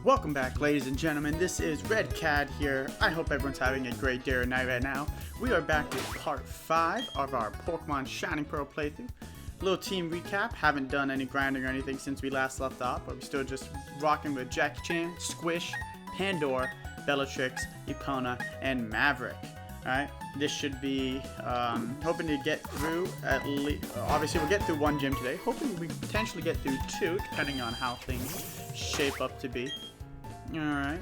Welcome back, ladies and gentlemen. This is Red Cad here. I hope everyone's having a great day or night right now. We are back with part 5 of our Pokemon Shining Pearl playthrough. Little team recap. Haven't done any grinding or anything since we last left off, but we're still just rocking with Jackie Chan, Squish, Pandora, Bellatrix, Epona, and Maverick. Alright, this should be, hoping to get through at least, obviously we'll get through one gym today. Hoping we potentially get through 2, depending on how things shape up to be. Alright,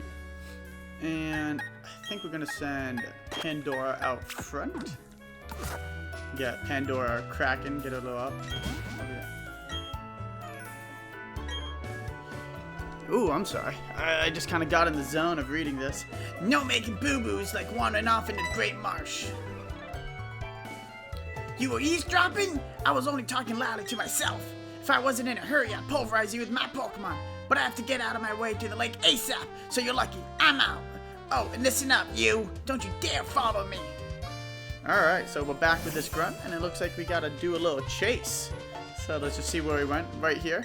and I think we're going to send Pandora out front. Get Pandora cracking, get her a little up. Ooh, I'm sorry. I just kind of got in the zone of reading this. No making boo-boos like wandering off into the Great Marsh. You were eavesdropping? I was only talking loudly to myself. If I wasn't in a hurry, I'd pulverize you with my Pokemon. But I have to get out of my way to the lake ASAP, so you're lucky. I'm out. Oh, and listen up, you. Don't you dare follow me. Alright, so we're back with this grunt, and it looks like we gotta do a little chase. So let's just see where we went. Right here.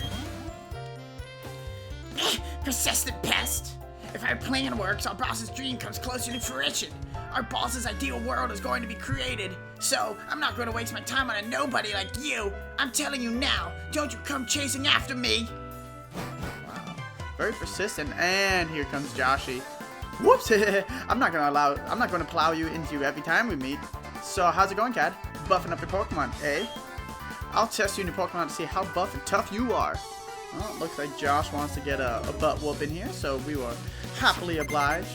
Persistent pest. If our plan works, our boss's dream comes closer to fruition. Our boss's ideal world is going to be created. So, I'm not going to waste my time on a nobody like you. I'm telling you now, don't you come chasing after me. Wow. Very persistent. And here comes Joshi. Whoops! I'm not gonna plow you into every time we meet. So how's it going, Cad? Buffing up your Pokemon, eh? I'll test you in your Pokemon to see how buff and tough you are. Well, it looks like Josh wants to get a butt whoop in here, so we will happily oblige.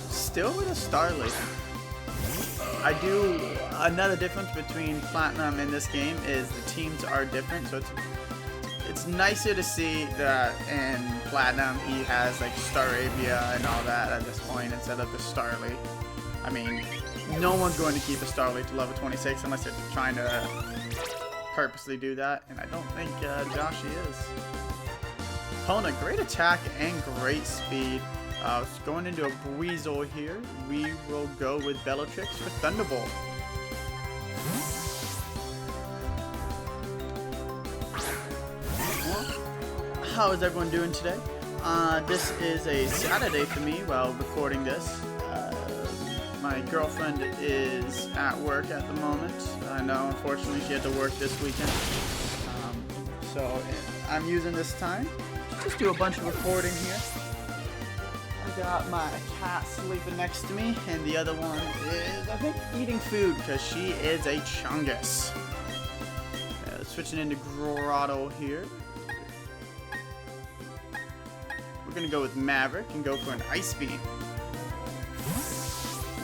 Still with a Starly. Another difference between Platinum and this game is the teams are different, so it's nicer to see that in Platinum he has like Staravia and all that at this point instead of the Starly. I mean, no one's going to keep a Starly to level 26 unless they're trying to purposely do that, and I don't think Joshi is. Pona, great attack and great speed. Going into a Weasel here, we will go with Bellatrix for Thunderbolt. How is everyone doing today? This is a Saturday for me while recording this. My girlfriend is at work at the moment. I know, unfortunately, she had to work this weekend. So I'm using this time to just do a bunch of recording here. I got my cat sleeping next to me, and the other one is, I think, eating food because she is a chungus. Switching into Grotto here. We're going to go with Maverick and go for an Ice Beam.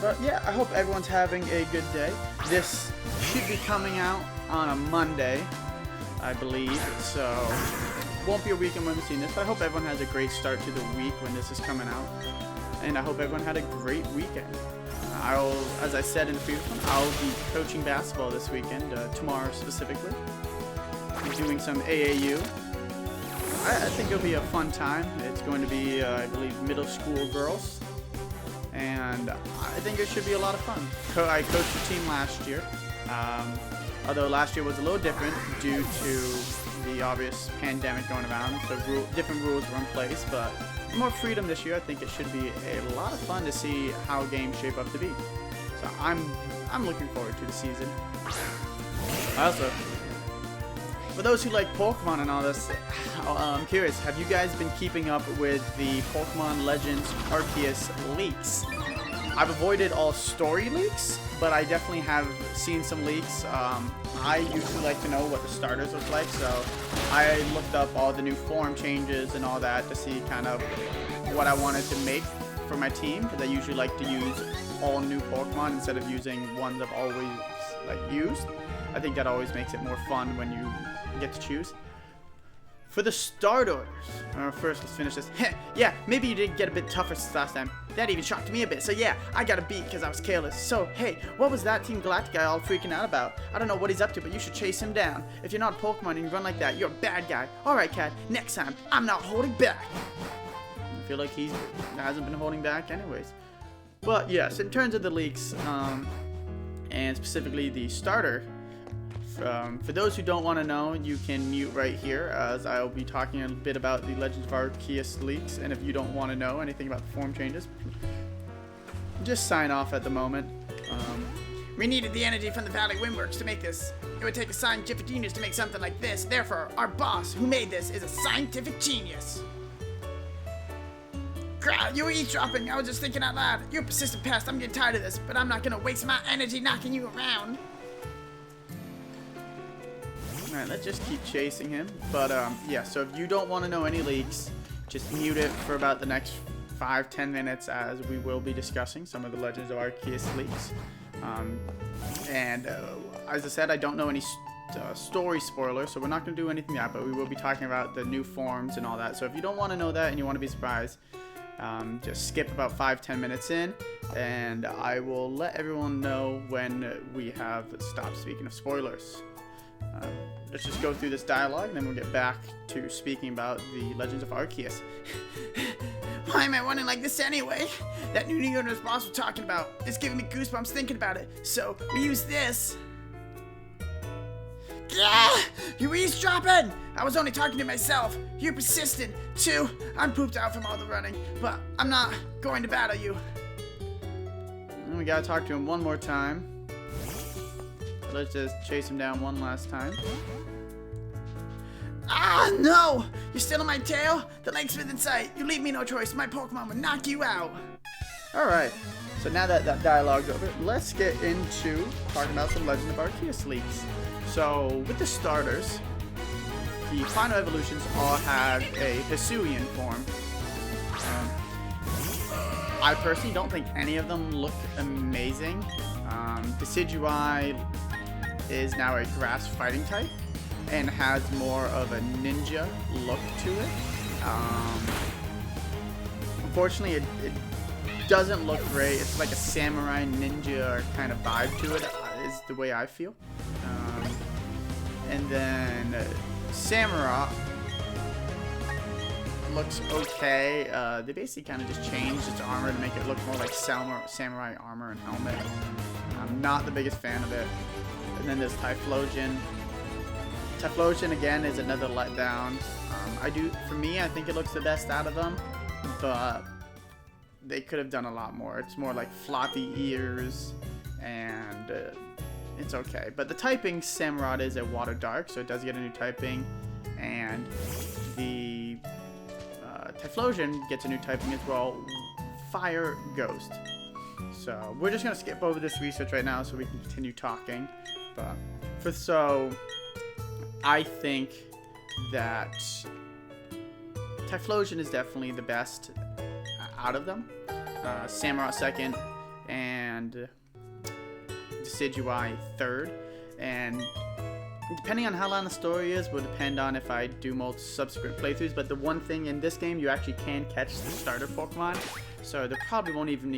But yeah, I hope everyone's having a good day. This should be coming out on a Monday, I believe, so won't be a weekend when we're seeing this, but I hope everyone has a great start to the week when this is coming out. And I hope everyone had a great weekend. As I said in the previous one, I'll be coaching basketball this weekend, tomorrow specifically. I'm doing some AAU. I think it'll be a fun time. It's going to be, I believe, middle school girls. And I think it should be a lot of fun. I coached the team last year. Although last year was a little different due to the obvious pandemic going around. So different rules were in place. But more freedom this year. I think it should be a lot of fun to see how games shape up to be. So I'm looking forward to the season. Also, for those who like Pokemon and all this, I'm curious, have you guys been keeping up with the Pokemon Legends Arceus leaks? I've avoided all story leaks, but I definitely have seen some leaks. I usually like to know what the starters look like, so I looked up all the new form changes and all that to see kind of what I wanted to make for my team, because I usually like to use all new Pokemon instead of using ones I've always used. I think that always makes it more fun when you get to choose. For the starters, first let's finish this. Yeah, maybe you did get a bit tougher since last time. That even shocked me a bit. So yeah, I got a beat because I was careless. So hey, what was that Team Galactic guy all freaking out about? I don't know what he's up to, but you should chase him down. If you're not a Pokemon and you run like that, you're a bad guy. Alright, Cat, next time, I'm not holding back. I feel like he hasn't been holding back anyways. But yes, in terms of the leaks, and specifically the starter For those who don't want to know, you can mute right here, as I'll be talking a bit about the Legends of Arceus leaks. And if you don't want to know anything about the form changes, just sign off at the moment. We needed the energy from the Valley Windworks to make this. It would take a scientific genius to make something like this. Therefore, our boss, who made this, is a scientific genius. Crowd, you were eavesdropping. I was just thinking out loud. You're a persistent pest. I'm getting tired of this, but I'm not gonna waste my energy knocking you around. Alright, let's just keep chasing him. But, yeah, so if you don't want to know any leaks, just mute it for about the next 5-10 minutes, as we will be discussing some of the Legends of Arceus leaks. As I said, I don't know any story spoilers, so we're not going to do anything yet, but we will be talking about the new forms and all that. So if you don't want to know that and you want to be surprised, just skip about 5-10 minutes in, and I will let everyone know when we have stopped speaking of spoilers. Let's just go through this dialogue, and then we'll get back to speaking about the Legends of Arceus. Why am I running like this anyway? That new universe boss was talking about. It's giving me goosebumps thinking about it. So, we use this. Yeah! You eavesdropping! I was only talking to myself. You're persistent. Too, I'm pooped out from all the running, but I'm not going to battle you. And we gotta talk to him one more time. Let's just chase him down one last time. Ah, no! You're still on my tail? The lake's within sight. You leave me no choice. My Pokemon will knock you out. Alright, so now that that dialogue's over, let's get into talking about some Legend of Arceus leaks. So, with the starters, the final evolutions all have a Hisuian form. I personally don't think any of them look amazing. Decidueye is now a grass fighting type and has more of a ninja look to it. Unfortunately, it doesn't look great. It's like a samurai ninja kind of vibe to it, is the way I feel. And then Samurott looks okay. They basically kind of just changed its armor to make it look more like samurai armor and helmet. I'm not the biggest fan of it. And then there's Typhlosion. Typhlosion again is another letdown. For me, I think it looks the best out of them, but they could have done a lot more. It's more like floppy ears, and it's okay. But the typing, Samurott is a Water Dark, so it does get a new typing, and the Typhlosion gets a new typing as well, Fire Ghost. So we're just gonna skip over this research right now so we can continue talking. But I think that Typhlosion is definitely the best out of them. Samurott second, and Decidueye third. And depending on how long the story is, will depend on if I do multiple subsequent playthroughs. But the one thing in this game, you actually can catch the starter Pokemon, so there probably won't even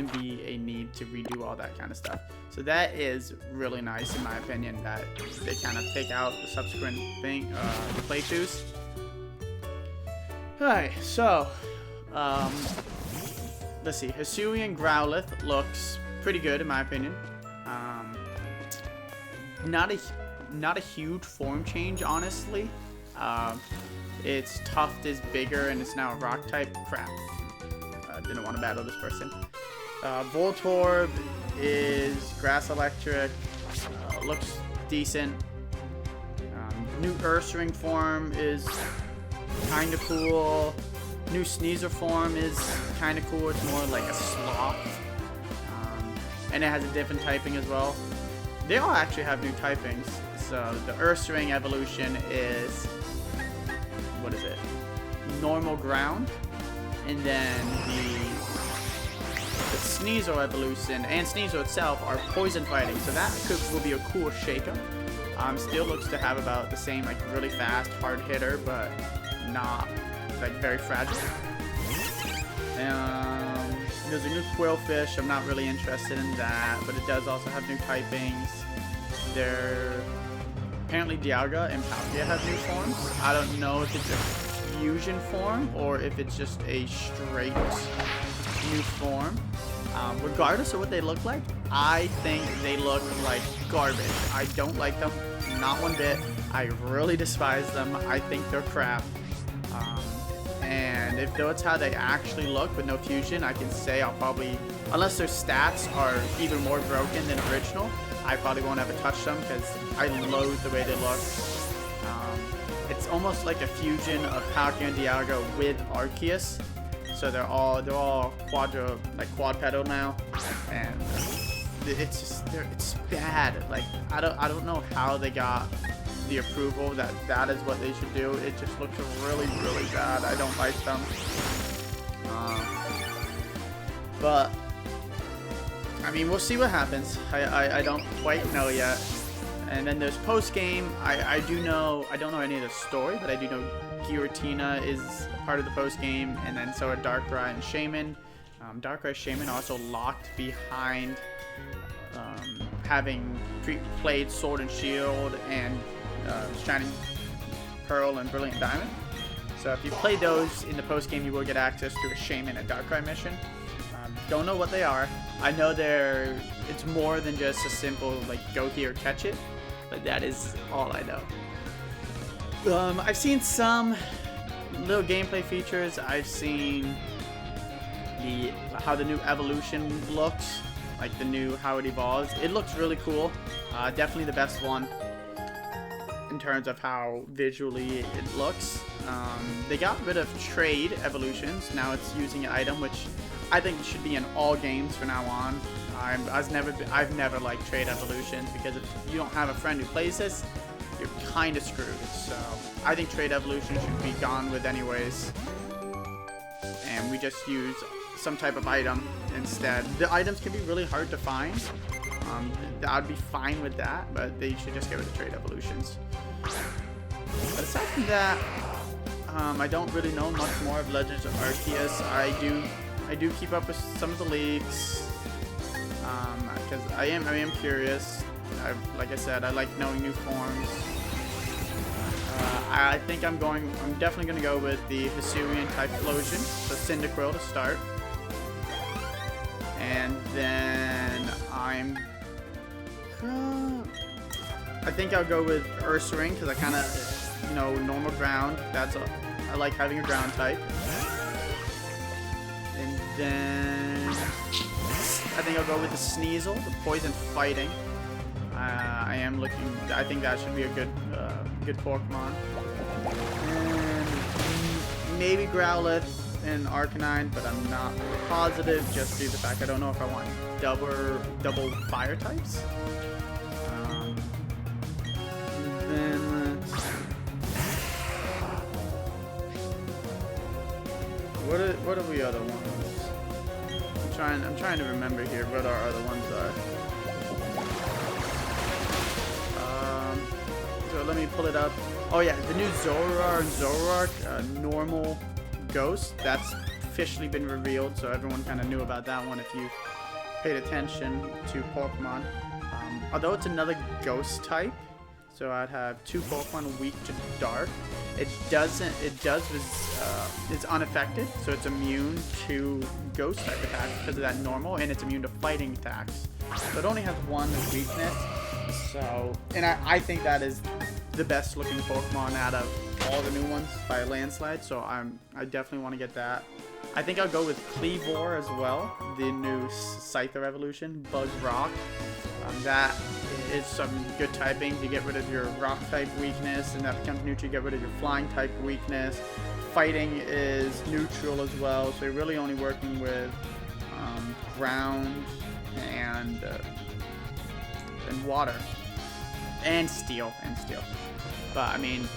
be a need to redo all that kind of stuff. So that is really nice, in my opinion, that they kind of take out the subsequent playthroughs. Alright, so let's see. Hisuian Growlithe looks pretty good, in my opinion. Not a huge form change, honestly. Its tuft is bigger and it's now a rock type. Crap. Didn't want to battle this person. Voltorb is grass electric. Looks decent. New Ursaring form is kind of cool. New Sneasel form is kind of cool. It's more like a sloth. And it has a different typing as well. They all actually have new typings. So the Ursaring evolution is, what is it? Normal ground. And then the Sneasel evolution and Sneasel itself are poison fighting. So that will be a cool shakeup. Still looks to have about the same, like, really fast, hard hitter, but not, like, very fragile. There's a new Quillfish. I'm not really interested in that, but it does also have new typings. Apparently Dialga and Palkia have new forms. I don't know if it's a fusion form or if it's just a straight new form. Regardless of what they look like, I think they look like garbage. I don't like them, not one bit. I really despise them. I think they're crap. And if that's how they actually look with no fusion, I can say I'll probably, unless their stats are even more broken than original, I probably won't ever touch them because I loathe the way they look. It's almost like a fusion of Palkia Dialga with Arceus. So they're all quad pedal now, and it's bad. Like I don't know how they got the approval that is what they should do. It just looks really bad. I don't like them. But I mean, we'll see what happens. I don't quite know yet. And then there's post game. I don't know any of the story, but I do know Giratina is part of the post game, and then so are Darkrai and Shaman. Darkrai Shaman also locked behind having played Sword and Shield and Shining Pearl and Brilliant Diamond. So if you play those in the post game, you will get access to a Shaman and Darkrai mission. Don't know what they are. I know it's more than just a simple like go here catch it, but that is all I know. I've seen some little gameplay features. I've seen how the new evolution looks, like how it evolves. It looks really cool. Definitely the best one in terms of how visually it looks. They got rid of trade evolutions. Now it's using an item, which I think it should be in all games from now on. I've never liked trade evolutions because if you don't have a friend who plays this, you're kind of screwed. So I think trade evolution should be gone with anyways, and we just use some type of item instead. The items can be really hard to find. I'd be fine with that, but they should just get rid of trade evolutions. But aside from that, I don't really know much more of Legends of Arceus. I do keep up with some of the leaks because I am curious. Like I said, I like knowing new forms. I think I'm definitely going to go with the Hisuian type Explosion, so Cyndaquil to start. And then I think I'll go with Ursaring because I kind of, normal ground. I like having a ground type. And then I think I'll go with the Sneasel, the Poison Fighting. I think that should be a good Pokemon. And maybe Growlithe and Arcanine, but I'm not positive just due to the fact I don't know if I want double fire types. Then what are the other ones? I'm trying to remember here what our other ones are. So let me pull it up. Oh yeah, the new Zoroark and Zoroark normal ghost. That's officially been revealed, so everyone kind of knew about that one if you paid attention to Pokemon. Although it's another ghost type, so I'd have 2 Pokemon weak to dark. It's unaffected, so it's immune to ghost type attacks because of that normal, and it's immune to fighting attacks. So it only has 1 weakness. So, and I think that is the best looking Pokemon out of all the new ones by a landslide. So I definitely want to get that. I think I'll go with Cleavor as well, the new Scyther evolution, Bug Rock. That is some good typing to get rid of your rock type weakness, and that becomes neutral to get rid of your flying type weakness. Fighting is neutral as well, so you're really only working with ground and water and steel. But I mean,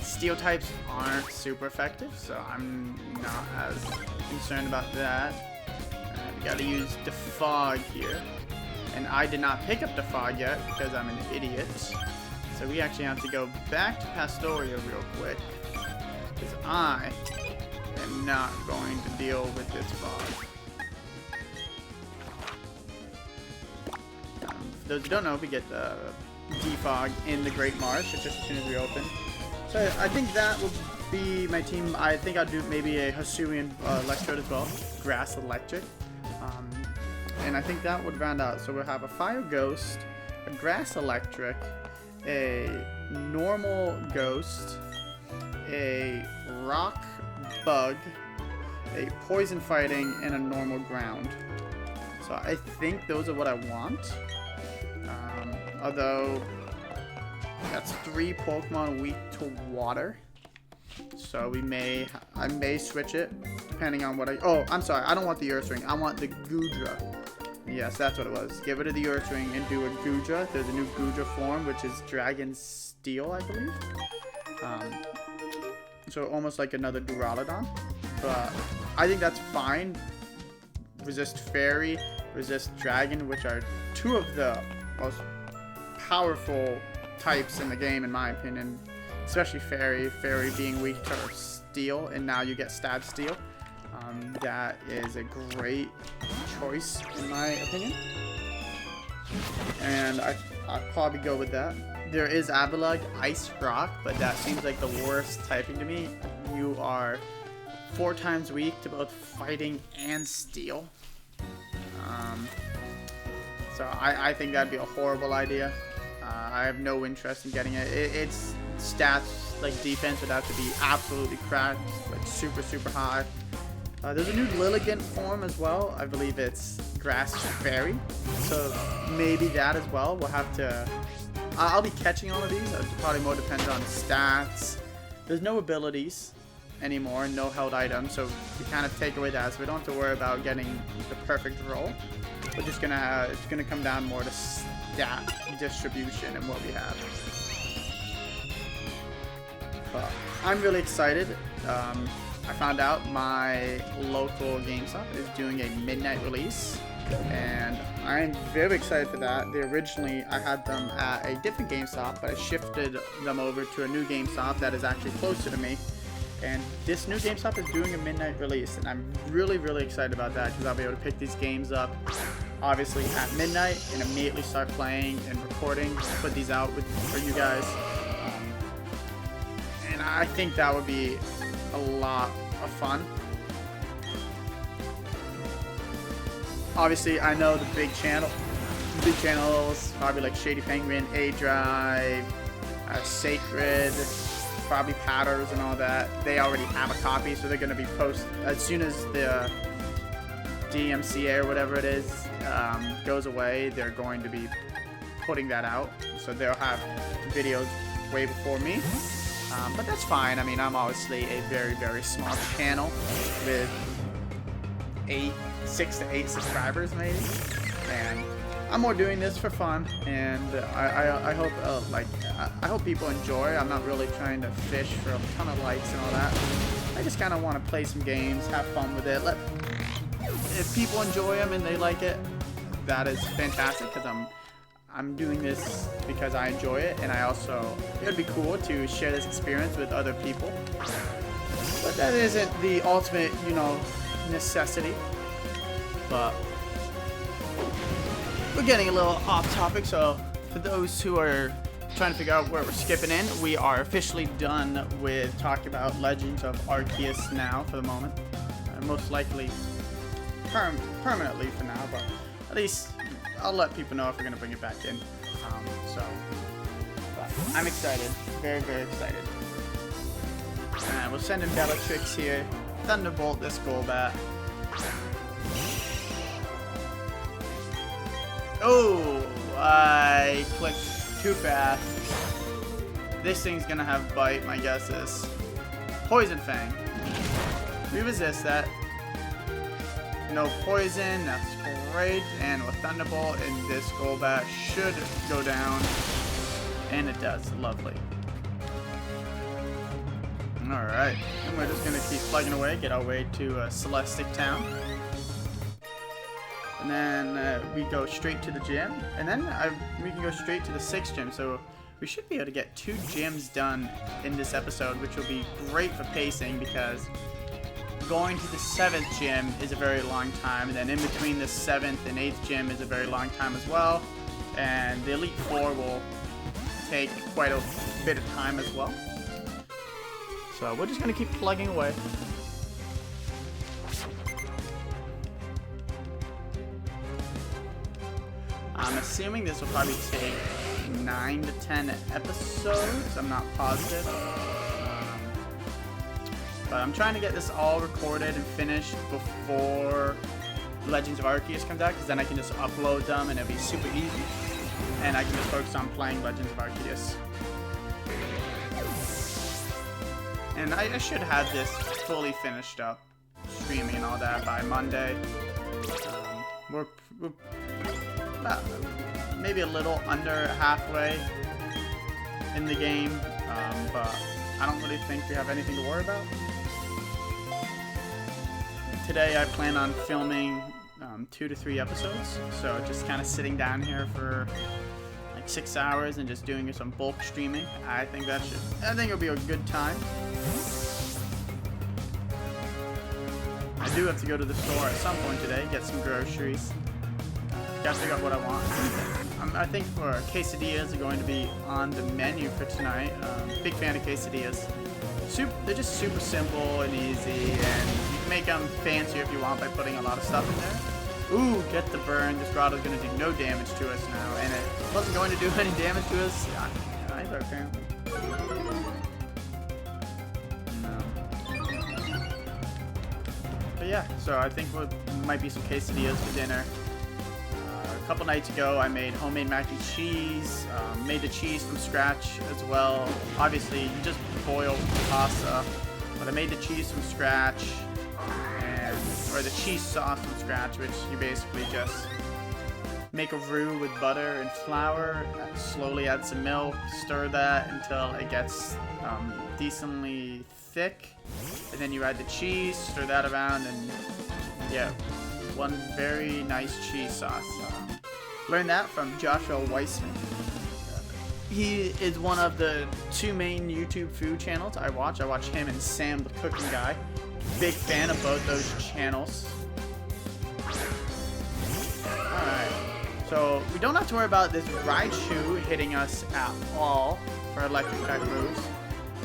steel types aren't super effective, so I'm not as concerned about that. We gotta use Defog here. And I did not pick up Defog yet because I'm an idiot. So we actually have to go back to Pastoria real quick, because I am not going to deal with this fog. For those who don't know, we get the Defog in the Great Marsh. It's just as soon as we open. So I think that will be my team. I think I'll do maybe a Hisuian Electrode as well. Grass Electric. And I think that would round out. So we'll have a Fire Ghost, a Grass Electric, a normal Ghost, a Rock Bug, a Poison Fighting, and a normal Ground. So I think those are what I want. Although that's 3 Pokemon weak to water. So I may switch it depending on what oh, I'm sorry. I don't want the Earth Ring. I want the Goodra. Yes, that's what it was. Get rid of the Earth Ring and do a Goodra. There's a new Goodra form, which is Dragon Steel, I believe. So almost like another Duraludon. But I think that's fine. Resist Fairy, resist Dragon, which are 2 of the most powerful types in the game, in my opinion. Especially Fairy. Fairy being weak to Steel, and now you get Stab Steel. That is a great choice, in my opinion. And I'd probably go with that. There is Avalugg, Ice Rock, but that seems like the worst typing to me. You are 4 times weak to both Fighting and Steel. So I think that'd be a horrible idea. I have no interest in getting it. Its stats, like defense, would have to be absolutely cracked, like super, super high. There's a new Lilligant form as well. I believe it's Grass Fairy. So maybe that as well. We'll have to... I'll be catching all of these. It probably more depends on stats. There's no abilities anymore, no held items. So we kind of take away that. So we don't have to worry about getting the perfect roll. We're just gonna... it's gonna come down more to stat distribution and what we have. But I'm really excited. I found out my local GameStop is doing a midnight release, and I'm very excited for that. Originally, I had them at a different GameStop, but I shifted them over to a new GameStop that is actually closer to me. And this new GameStop is doing a midnight release, and I'm really, really excited about that because I'll be able to pick these games up, obviously, at midnight and immediately start playing and recording, put these out for you guys. And I think that would be a lot of fun. Obviously, I know the big channels, probably like Shady Penguin, A-Drive, Sacred, probably Patters and all that. They already have a copy, so they're going to be posted as soon as the DMCA or whatever it is goes away. They're going to be putting that out, so they'll have videos way before me. But that's fine. I mean, I'm obviously a very, very small channel with 6 to 8 subscribers maybe, and I'm more doing this for fun. And I hope I hope people enjoy. I'm not really trying to fish for a ton of likes and all that. I just kind of want to play some games, have fun with it. If people enjoy them and they like it, that is fantastic because I'm doing this because I enjoy it, and it would be cool to share this experience with other people. But that isn't the ultimate, necessity. But we're getting a little off topic, so for those who are trying to figure out where we're skipping in, we are officially done with talking about Legends of Arceus now for the moment. Most likely permanently for now, but at least I'll let people know if we're going to bring it back in. But I'm excited. Very, very excited. And we'll send in Bellatrix here. Thunderbolt this Golbat. Oh, I clicked too fast. This thing's going to have Bite, my guess is. Poison Fang. We resist that. No poison, that's great. And with Thunderbolt, and this Golbat should go down. And it does. Lovely. Alright. And we're just going to keep plugging away, get our way to Celestic Town. And then we go straight to the gym. And then we can go straight to the 6th gym. So we should be able to get 2 gyms done in this episode, which will be great for pacing because going to the 7th gym is a very long time, and then in between the 7th and 8th gym is a very long time as well, and the Elite Four will take quite a bit of time as well. So we're just going to keep plugging away. assuming this will probably take 9 to 10 episodes. I'm not positive. But I'm trying to get this all recorded and finished before Legends of Arceus comes out, because then I can just upload them and it'll be super easy. And I can just focus on playing Legends of Arceus. And I should have this fully finished up, streaming and all that, by Monday. We're about maybe a little under halfway in the game, but I don't really think we have anything to worry about. Today I plan on filming 2 to 3 episodes, so just kind of sitting down here for like 6 hours and just doing some bulk streaming. I think it'll be a good time. I do have to go to the store at some point today, get some groceries. Gotta figure out what I want. I think for quesadillas are going to be on the menu for tonight. Big fan of quesadillas. They're just super simple and easy, and you can make them fancier if you want by putting a lot of stuff in there. Ooh, get the burn. This grotto's going to do no damage to us now, and it wasn't going to do any damage to us either, apparently. But yeah, so I think might be some quesadillas for dinner. A couple nights ago, I made homemade mac and cheese. Made the cheese from scratch as well. Obviously, you just boil pasta, but I made the cheese from scratch, or the cheese sauce from scratch, which you basically just make a roux with butter and flour. Slowly add some milk, stir that until it gets decently thick, and then you add the cheese, stir that around, and yeah, one very nice cheese sauce. Learned that from Joshua Weissman. He is one of the 2 main YouTube food channels I watch. I watch him and Sam the Cooking Guy. Big fan of both those channels. Alright, so we don't have to worry about this Raichu hitting us at all for electric type moves.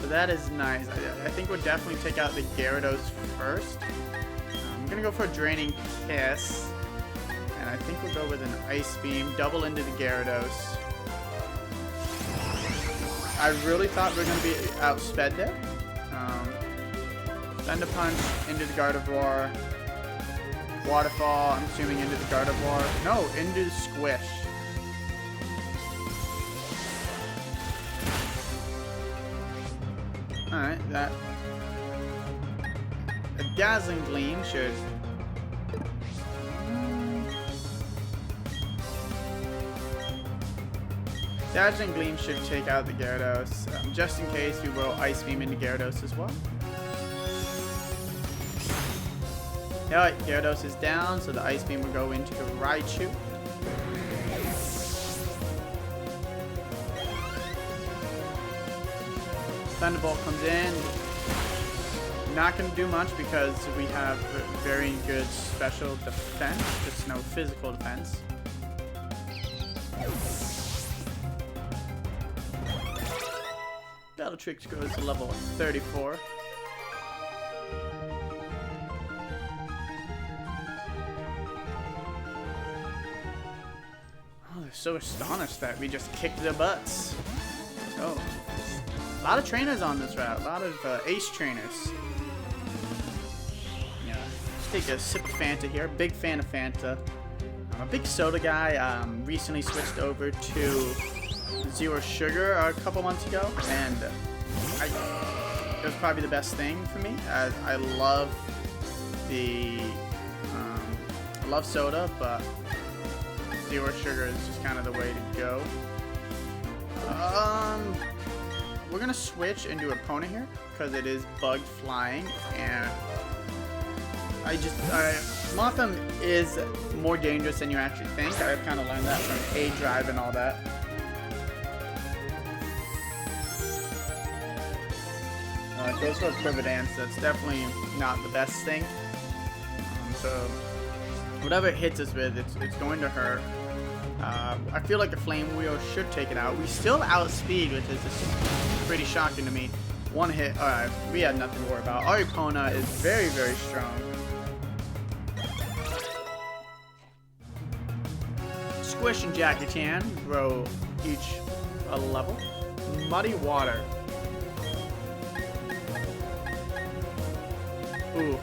So that is nice. I think we'll definitely take out the Gyarados first. I'm gonna go for a Draining Kiss. And I think we'll go with an Ice Beam, double into the Gyarados. I really thought we were going to be outsped there. Thunder Punch into the Gardevoir. Waterfall, I'm assuming into the Gardevoir. No, into the Squish. Alright, that... A Dazzling Gleam should... Dazzling Gleam should take out the Gyarados. Just in case, we will Ice Beam into Gyarados as well. Alright, Gyarados is down, so the Ice Beam will go into the Raichu. Thunderbolt comes in. Not going to do much because we have very good special defense, just no physical defense. Bellatrix goes to level 34. Oh, they're so astonished that we just kicked their butts. Oh, a lot of trainers on this route. A lot of ace trainers. Yeah, let's take a sip of Fanta here. Big fan of Fanta. I'm a big soda guy. Recently switched over to Zero Sugar a couple months ago, and it was probably the best thing for me. I love I love soda, but Zero Sugar is just kind of the way to go. We're gonna switch into Epona here because it is bugged flying, and Mothim is more dangerous than you actually think. I've kind of learned that from A-Drive and all that. Goes for a Quiver-Dance. That's definitely not the best thing. So whatever it hits us with, it's going to hurt. I feel like the Flame Wheel should take it out. We still outspeed, which is just pretty shocking to me. One hit. Alright, we had nothing to worry about. Our Epona is very, very strong. Squish and Jackie Chan grow each a level. Muddy Water. Ooh.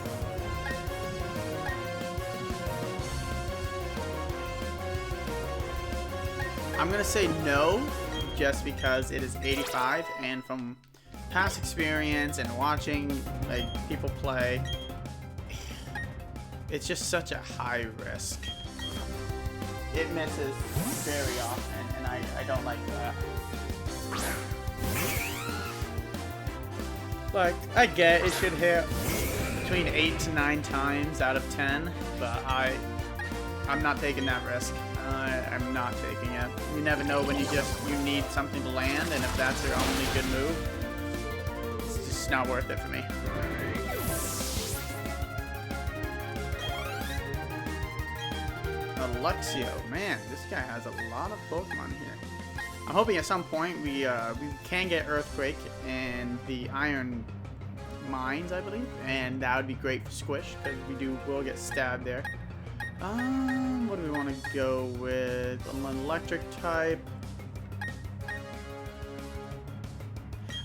I'm gonna say no, just because it is 85, and from past experience and watching like people play, it's just such a high risk. It misses very often, and I don't like that. Like, I get it should hit between 8 to 9 times out of 10, but I'm not taking that risk. I'm not taking it. You never know when you need something to land, and if that's your only good move, it's just not worth it for me. Alexio, man, this guy has a lot of Pokemon here. I'm hoping at some point we can get Earthquake and the Iron Mines, I believe, and that would be great for Squish because will get stabbed there. What do we want to go with? An electric type.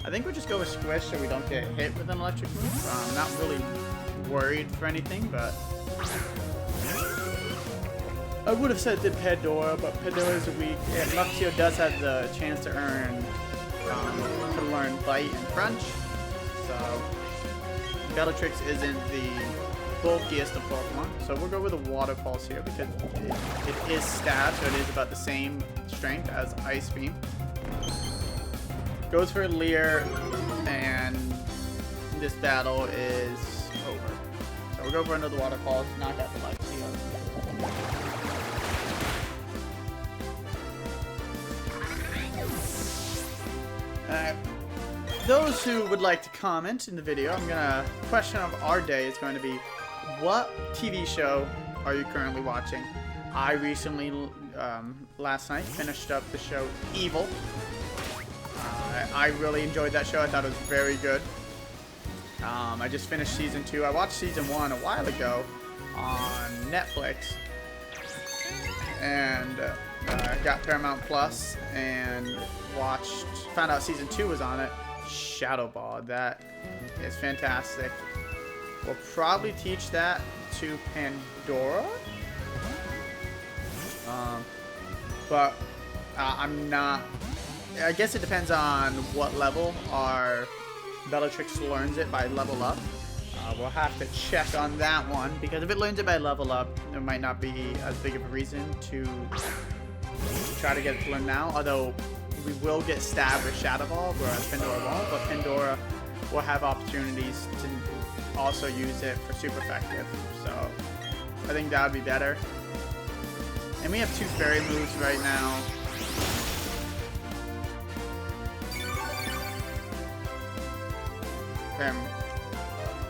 I think we'll just go with Squish so we don't get hit with an electric move. I'm not really worried for anything, but I would have said did Pandora, but Pandora is weak. And Luxio does have the chance to learn Bite and Crunch. So Bellatrix isn't the bulkiest of Pokemon, so we'll go with a Water Pulse here because it is stab, so it is about the same strength as Ice Beam. Goes for Leer, and this battle is over. So we'll go for another Water Pulse, knock out the Luxio. Those who would like to comment in the video, question of our day is going to be, what TV show are you currently watching? I recently, last night, finished up the show Evil. I really enjoyed that show. I thought it was very good. I just finished season 2. I watched season 1 a while ago on Netflix, and got Paramount Plus and found out season 2 was on it. Shadow Ball, that is fantastic. We'll probably teach that to Pandora, but I'm not. I guess it depends on what level our Bellatrix learns it by level up. We'll have to check on that one, because if it learns it by level up, there might not be as big of a reason to try to get it to learn now, although we will get stabbed with Shadow Ball, whereas Pandora won't, but Pandora will have opportunities to also use it for super effective, so I think that would be better. And we have 2 fairy moves right now.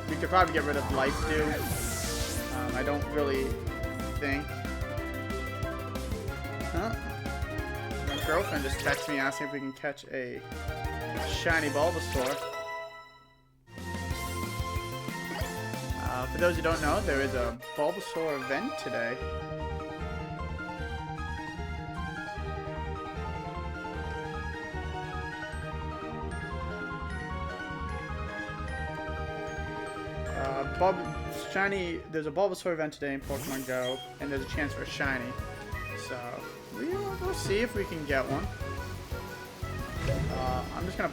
We could probably get rid of Life Dew. I don't really think. Huh? My girlfriend just texted me asking if we can catch a shiny Bulbasaur. For those who don't know, there is a Bulbasaur event today. There's a Bulbasaur event today in Pokemon Go, and there's a chance for a shiny. So we'll see if we can get one. I'm just gonna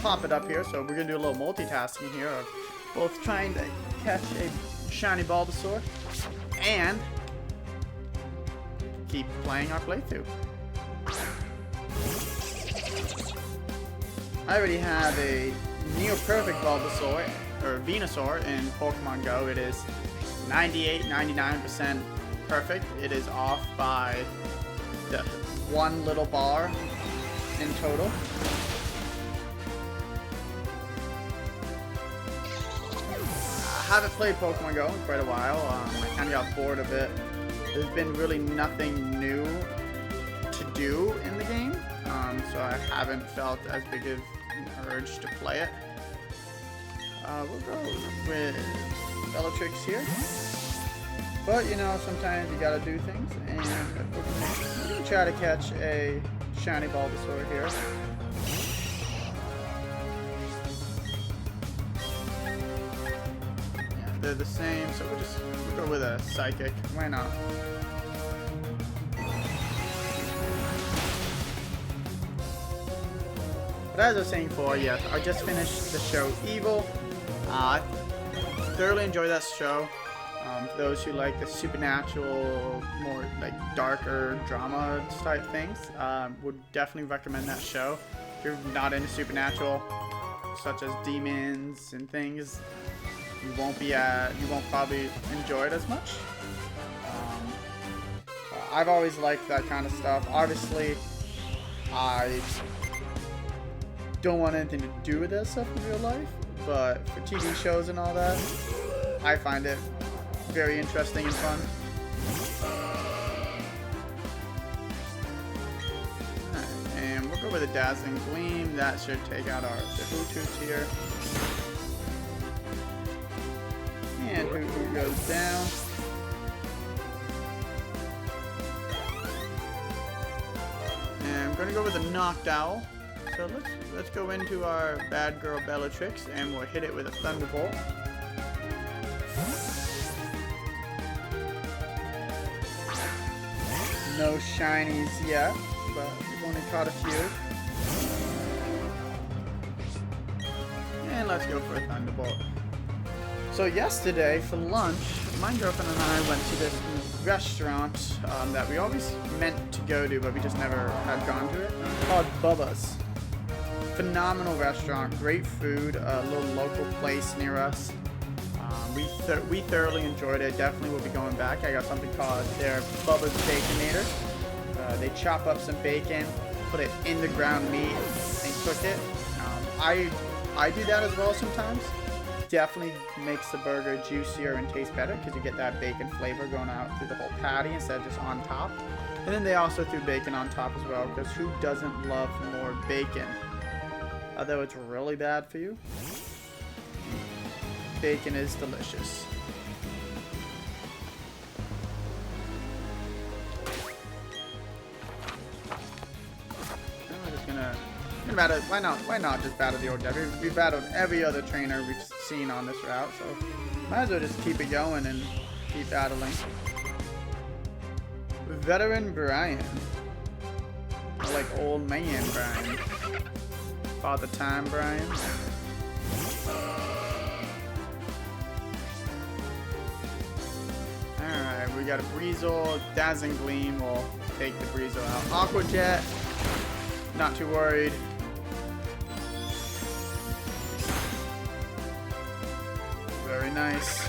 pop it up here. So we're gonna do a little multitasking here of both trying to catch a shiny Bulbasaur and keep playing our playthrough. I already have a near perfect Bulbasaur, or Venusaur, in Pokemon Go. It is 99% perfect. It is off by the 1 little bar in total. I haven't played Pokemon Go in quite a while. I kind of got bored of it. There's been really nothing new to do in the game, so I haven't felt as big of an urge to play it. We'll go with Bellatrix here. But, you know, sometimes you gotta do things, and we're gonna try to catch a shiny Bulbasaur here. Yeah, they're the same, so we'll go with a Psychic. Why not? But as I was saying before, yes, I just finished the show Evil. I thoroughly enjoyed that show. For those who like the supernatural, more like darker drama type things, would definitely recommend that show. If you're not into supernatural, such as demons and things, you won't probably enjoy it as much. I've always liked that kind of stuff. Obviously, I don't want anything to do with that stuff in real life, but for TV shows and all that, I find it very interesting and fun. Alright, and we'll go with a Dazzling Gleam. That should take out our Hoots here. And Hoo goes down. And I'm gonna go with a Noctowl. So let's go into our bad girl Bellatrix, and we'll hit it with a Thunderbolt. No shinies yet, but we've only caught a few. And let's go for a Thunderbolt. So yesterday for lunch, my girlfriend and I went to this restaurant that we always meant to go to, but we just never had gone to it, called Bubba's. Phenomenal restaurant, great food, a little local place near us. We thoroughly enjoyed it. Definitely will be going back. I got something called their Bubba's Baconator. They chop up some bacon, put it in the ground meat, and cook it. I do that as well sometimes. Definitely makes the burger juicier and taste better because you get that bacon flavor going out through the whole patty instead of just on top. And then they also threw bacon on top as well, because who doesn't love more bacon? Although it's really bad for you, bacon is delicious. I'm just gonna battle. Why not just battle the old guy? We've battled every other trainer we've seen on this route, so might as well just keep it going and keep battling. Veteran Brian, or like old man Brian. Father Time Brian. Alright, we got a Breezel, Dazzling Gleam will take the Breezel out. Aqua Jet, not too worried. Very nice.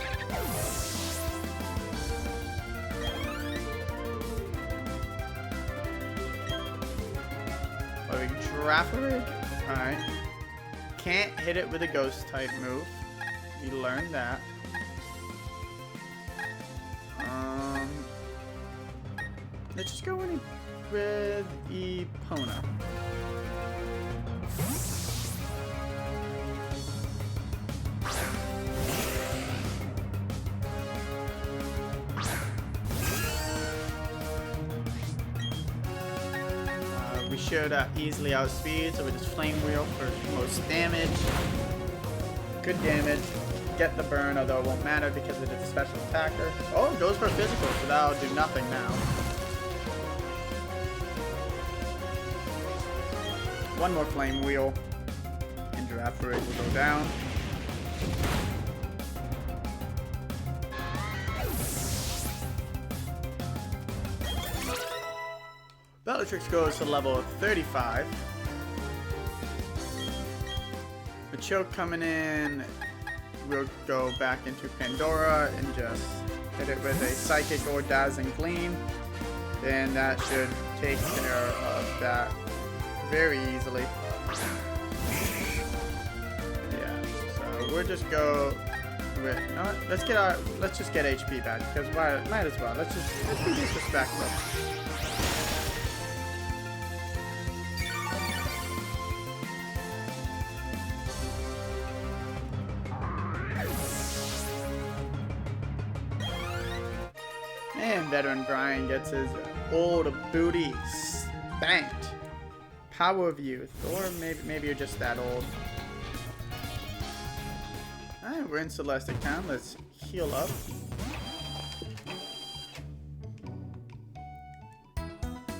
Girafarig? Alright. Can't hit it with a ghost type move. We learned that. Let's just go in with Epona. We should easily outspeed, so we just Flame Wheel for most damage. Good damage. Get the burn, although it won't matter because it is a special attacker. Oh, it goes for physical, so that'll do nothing now. One more Flame Wheel, and Girafarig will go down. Bellatrix goes to level 35. The Choke coming in, we'll go back into Pandora and just hit it with a Psychic or Dazzling Gleam. Then that should take care of that very easily. Yeah, so we'll just go with, no, let's just get HP back, because might as well. Let's be disrespectful. And veteran Brian gets his old booty spanked. Power of youth, or maybe you're just that old. Alright, we're in Celestic Town. Let's heal up.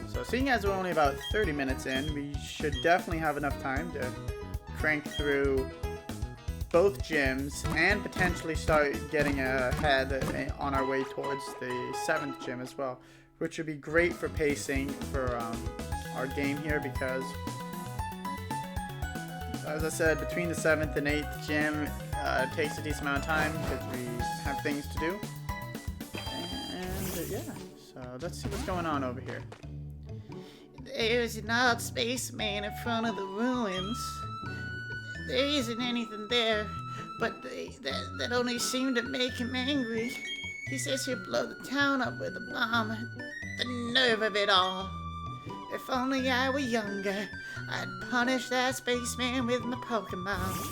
So seeing as we're only about 30 minutes in, we should definitely have enough time to crank through both gyms and potentially start getting ahead on our way towards the 7th gym as well, which would be great for pacing for our game here, because as I said, between the 7th and 8th gym takes a decent amount of time because we have things to do. And yeah, so let's see what's going on over here. There's an odd spaceman in front of the ruins. There isn't anything there, but that only seemed to make him angry. He says he'll blow the town up with a bomb. The nerve of it all. If only I were younger, I'd punish that spaceman with my Pokémon.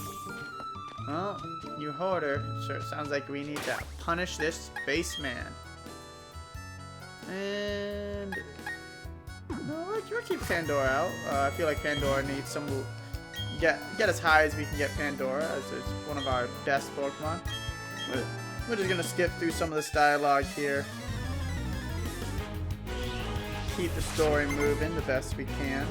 Well, you hoarder. Sure, it sounds like we need to punish this spaceman. And no, we'll keep Pandora out. I feel like Pandora needs some. Get as high as we can get Pandora, as it's one of our best Pokemon. We're just gonna skip through some of this dialogue here. Keep the story moving the best we can.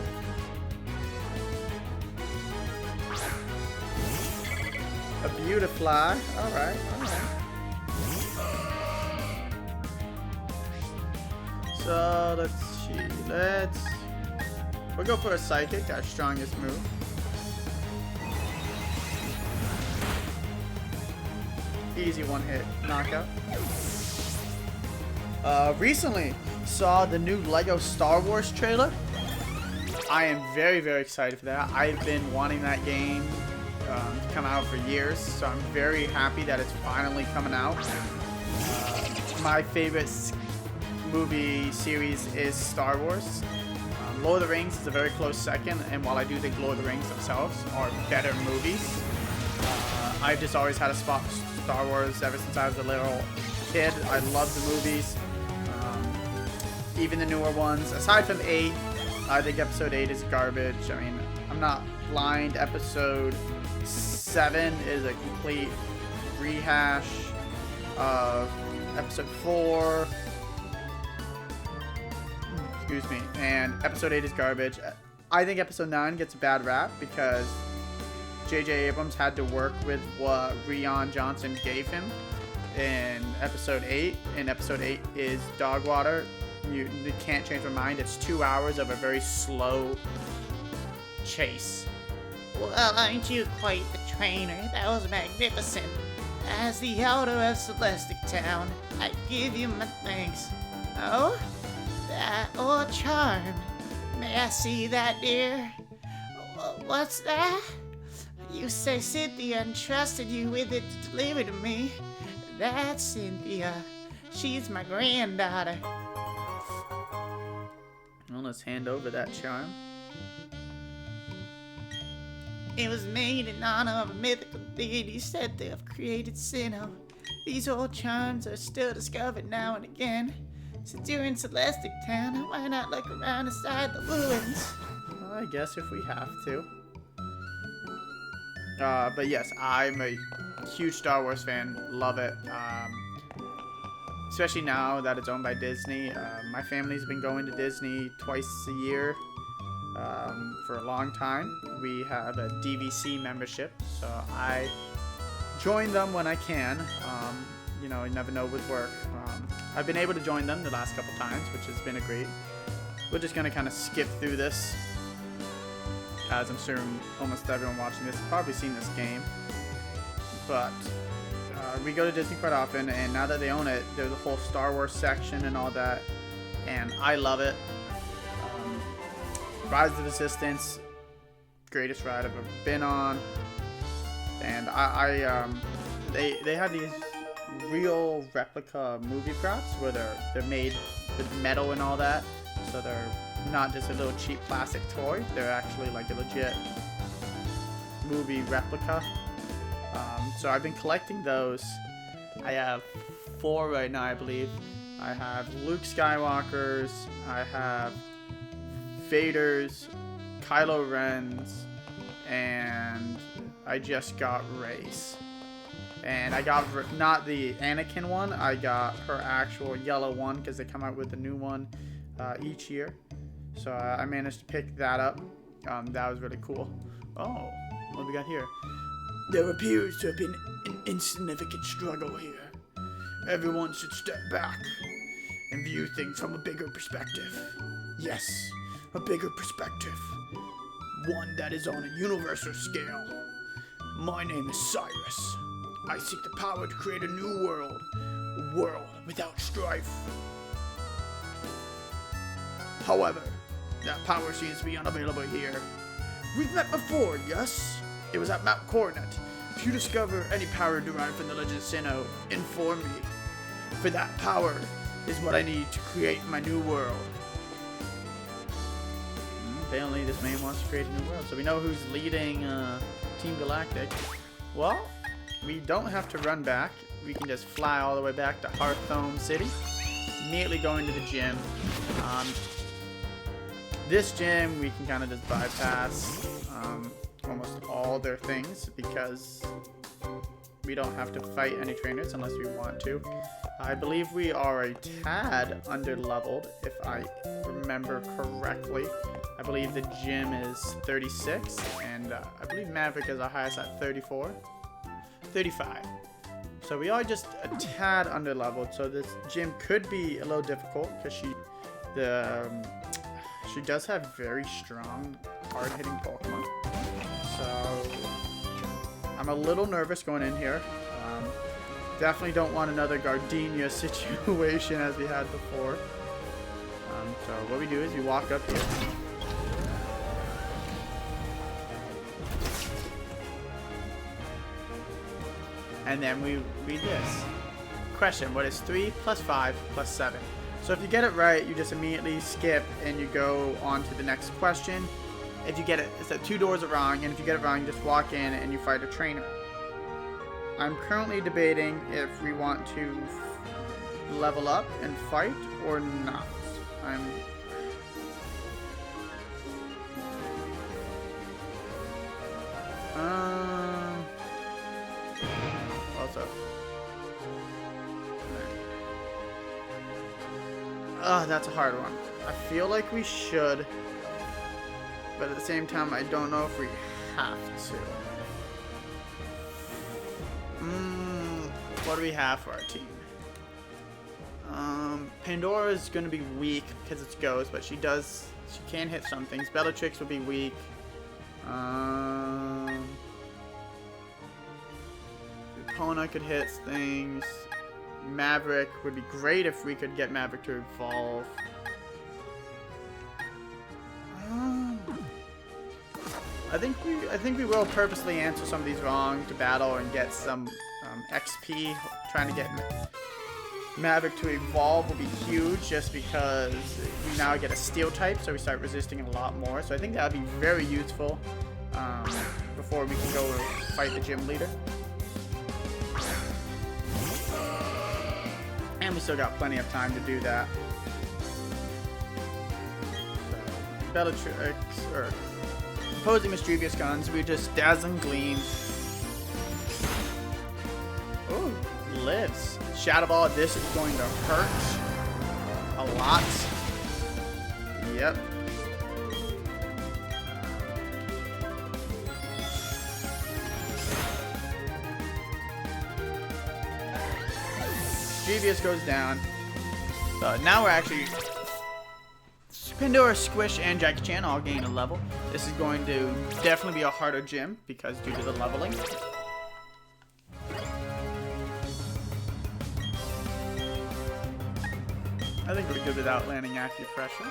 A Beautifly. Alright, alright. So let's see. We'll go for a Psychic, our strongest move. Easy one-hit knockout. Recently saw the new Lego Star Wars trailer. I am very, very excited for that. I've been wanting that game to come out for years, so I'm very happy that it's finally coming out. My favorite movie series is Star Wars. Lord of the Rings is a very close second, and while I do think Lord of the Rings themselves are better movies, I've just always had a spot for Star Wars ever since I was a little kid. I love the movies, even the newer ones. Aside from 8, I think Episode 8 is garbage. I mean, I'm not blind. Episode 7 is a complete rehash of Episode 4. Excuse me. And Episode 8 is garbage. I think Episode 9 gets a bad rap because J.J. Abrams had to work with what Rian Johnson gave him in Episode 8. And Episode 8 is dog water. You can't change my mind. It's 2 hours of a very slow chase. Well, aren't you quite the trainer? That was magnificent. As the elder of Celestic Town, I give you my thanks. Oh? That old charm. May I see that, dear? What's that? You say Cynthia entrusted you with it to deliver to me. That's Cynthia. She's my granddaughter. Well, let's hand over that charm. It was made in honor of a mythical deity said to have created Sinnoh. These old charms are still discovered now and again. Since you're in Celestic Town, why not look around inside the ruins? Well, I guess if we have to. But yes, I'm a huge Star Wars fan. Love it. Especially now that it's owned by Disney. My family's been going to Disney twice a year for a long time. We have a DVC membership, so I join them when I can. You know, you never know with work. I've been able to join them the last couple times, which has been a great. We're just going to kind of skip through this, as I'm sure almost everyone watching this has probably seen this game. But we go to Disney quite often, and now that they own it, there's a whole Star Wars section and all that, and I love it. Rise of the Resistance, greatest ride I've ever been on, and they have these real replica movie props where they're made with metal and all that, so they're not just a little cheap plastic toy. They're actually like a legit movie replica. So I've been collecting those. I have 4 right now, I believe. I have Luke Skywalker's, I have Vader's, Kylo Ren's, and I just got Rey's. And I got not the Anakin one, I got her actual yellow one because they come out with a new one each year. So I managed to pick that up. That was really cool. Oh, what do we got here? There appears to have been an insignificant struggle here. Everyone should step back and view things from a bigger perspective. Yes, a bigger perspective. One that is on a universal scale. My name is Cyrus. I seek the power to create a new world. A world without strife. However, that power seems to be unavailable here. We've met before, yes? It was at Mount Coronet. If you discover any power derived from the Legend of Sinnoh, inform me. For that power is what I need to create my new world. Apparently this man wants to create a new world. So we know who's leading Team Galactic. Well, we don't have to run back. We can just fly all the way back to Hearthstone City. Immediately go into the gym. This gym we can kind of just bypass almost all their things because we don't have to fight any trainers unless we want to. I believe we are a tad under-leveled, if I remember correctly. I believe the gym is 36, and I believe Maverick is our highest at 34. 35. So we are just a tad under-leveled, so this gym could be a little difficult because she does have very strong, hard-hitting Pokemon. So I'm a little nervous going in here. Definitely don't want another Gardenia situation as we had before. So what we do is we walk up here. And then we read this. Question, what is 3 plus 5 plus 7? So if you get it right, you just immediately skip and you go on to the next question. If you get it, it's that 2 doors are wrong, and if you get it wrong, you just walk in and you fight a trainer. I'm currently debating if we want to level up and fight or not. Also. That's a hard one. I feel like we should, but at the same time, I don't know if we have to. What do we have for our team? Pandora is going to be weak because it's Ghost, but she can hit some things. Bellatrix will be weak. Epona could hit things. Maverick would be great if we could get Maverick to evolve. I think we will purposely answer some of these wrong to battle and get some XP. Trying to get Maverick to evolve will be huge just because we now get a steel type, so we start resisting a lot more. So I think that would be very useful before we can go fight the gym leader. And we still got plenty of time to do that. So, Bellatrix, or opposing mischievous guns, we just Dazzling Gleam. Ooh, lives. Shadow Ball, this is going to hurt a lot. Yep. Mischievous goes down. So now we're actually Pandora, Squish, and Jackie Chan all gain a level. This is going to definitely be a harder gym because due to the leveling. I think we're good without landing acupressure.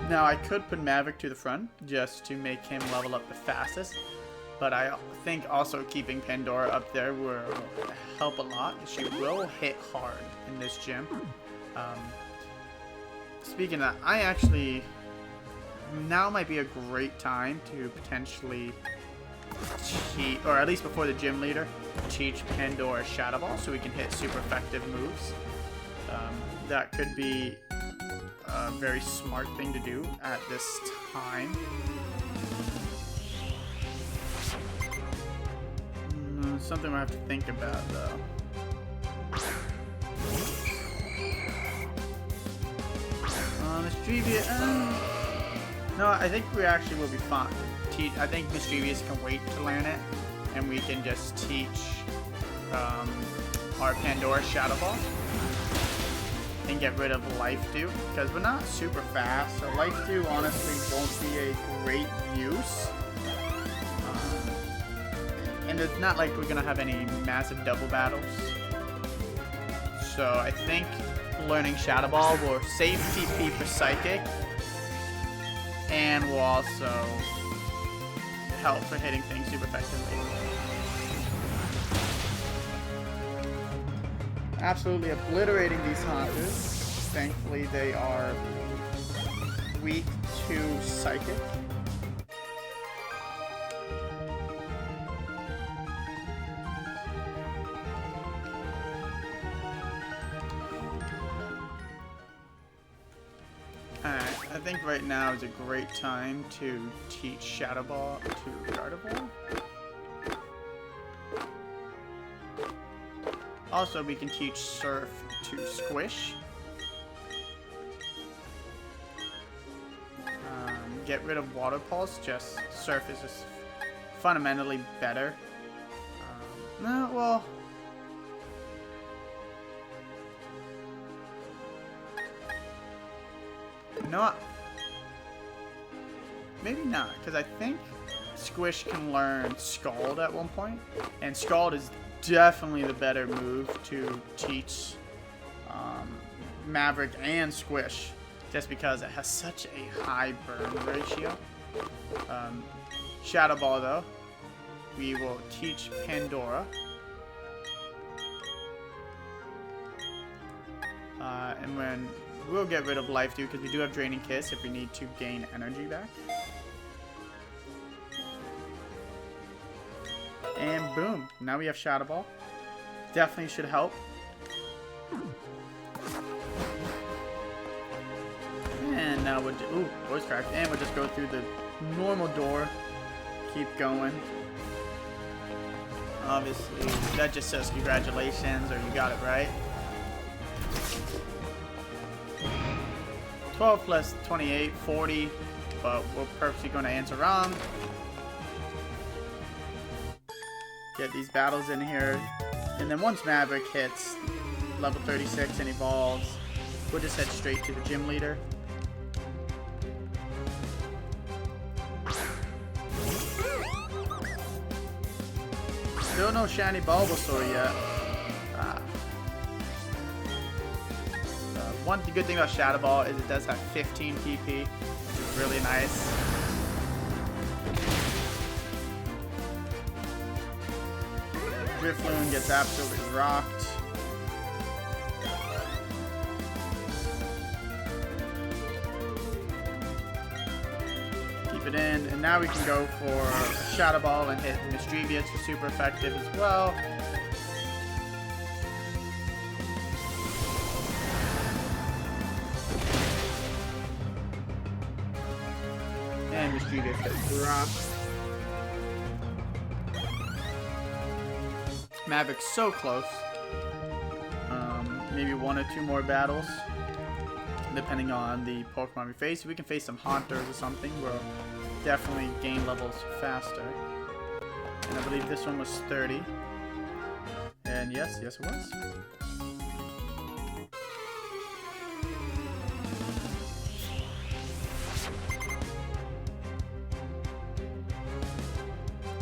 Now I could put Maverick to the front just to make him level up the fastest. But I think also keeping Pandora up there will help a lot. She will hit hard in this gym. Speaking of that, now might be a great time to potentially or at least before the gym leader, teach Pandora Shadow Ball so we can hit super effective moves. That could be a very smart thing to do at this time. Something I have to think about, though. Mischievous. No, I think we actually will be fine. I think Mischievous can wait to learn it, and we can just teach our Pandora Shadow Ball and get rid of Life Dew, because we're not super fast, so Life Dew honestly won't be a great use. And it's not like we're gonna have any massive double battles. So I think learning Shadow Ball will save TP for Psychic, and will also help for hitting things super effectively. Absolutely obliterating these Hunters. Thankfully they are weak to Psychic. I think right now is a great time to teach Shadow Ball to Gardevoir. Also, we can teach Surf to Squish. Get rid of Water Pulse, just Surf is just fundamentally better. No, well... You know what? Maybe not, because I think Squish can learn Scald at one point, and Scald is definitely the better move to teach Maverick and Squish, just because it has such a high burn ratio. Shadow Ball, though, we will teach Pandora. And when we'll get rid of Life Dew, because we do have Draining Kiss if we need to gain energy back. And boom, now we have Shadow Ball. Definitely should help. And now we'll ooh, voice crack. And we'll just go through the normal door. Keep going. Obviously, that just says congratulations, or you got it right. 12 plus 28, 40, but we're purposely going to answer wrong. Get these battles in here, and then once Maverick hits level 36 and evolves, we'll just head straight to the gym leader. Still no shiny Bulbasaur yet. One good thing about Shadow Ball is it does have 15 PP, which is really nice. Drifloon gets absolutely rocked. Keep it in, and now we can go for Shadow Ball and hit Mischievous for super effective as well. And Mischievous gets dropped. Maverick's so close. Maybe 1 or 2 more battles, depending on the Pokemon we face. If we can face some Haunters or something, we'll definitely gain levels faster. And I believe this one was 30. And yes, it was.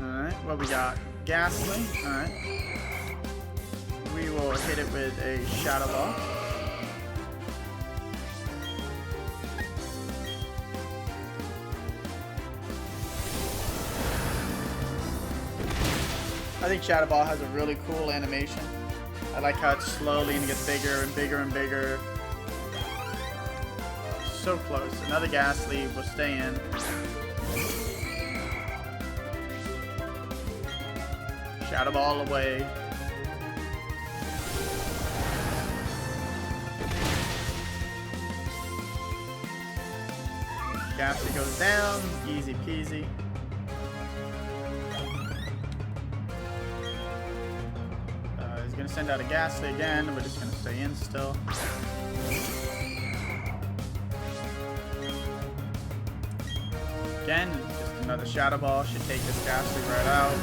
Alright, well we got Ghastly. Alright. We will hit it with a Shadow Ball. I think Shadow Ball has a really cool animation. I like how it slowly and gets bigger and bigger and bigger. So close. Another Ghastly will stay in. Shadow Ball away. Ghastly goes down. Easy peasy. He's gonna send out a Ghastly again. We're just gonna stay in still. Again, just another Shadow Ball. Should take this Ghastly right out.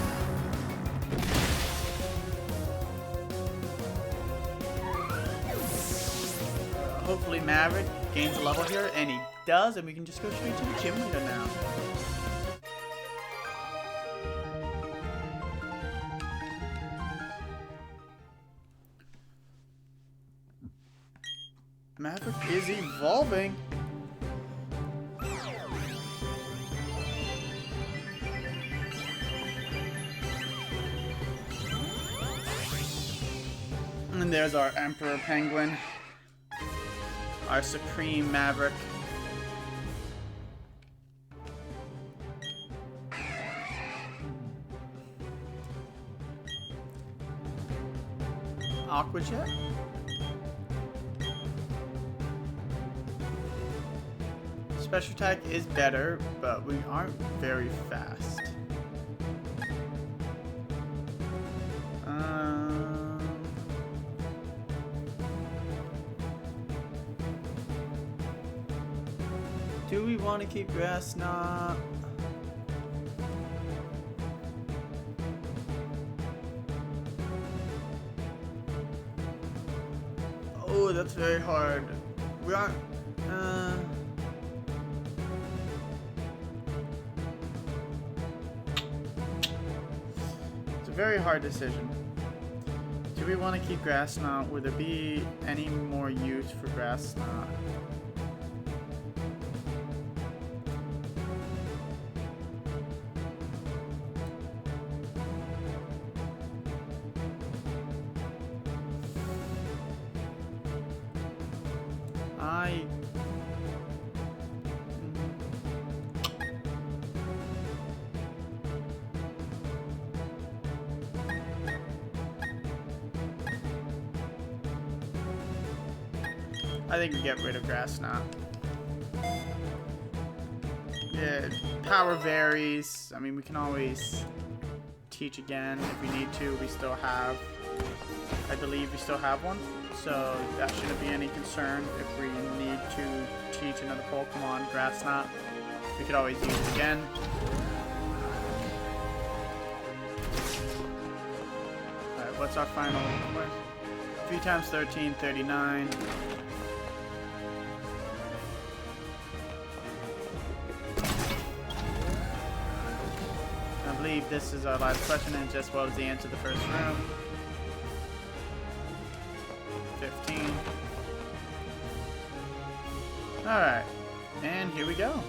Hopefully Maverick gains a level here, and he does, and we can just go straight to the gym leader now. Maverick is evolving. And there's our Emperor Penguin. Our Supreme Maverick. Aqua Jet. Special attack is better, but we aren't very fast. Do we want to keep Grass Knot? Oh, that's very hard. We aren't. It's a very hard decision. Do we want to keep Grass Knot? Would there be any more use for Grass Knot? I think we get rid of Grass Knot. Yeah, power varies. I mean, we can always teach again if we need to. We still have, I believe we still have one. So that shouldn't be any concern if we need to teach another Pokemon Grass Knot. We could always use it again. Alright, what's our final? 3 times 13, 39. I believe this is our last question, and just well as the answer to the first room. 15. Alright, and here we go.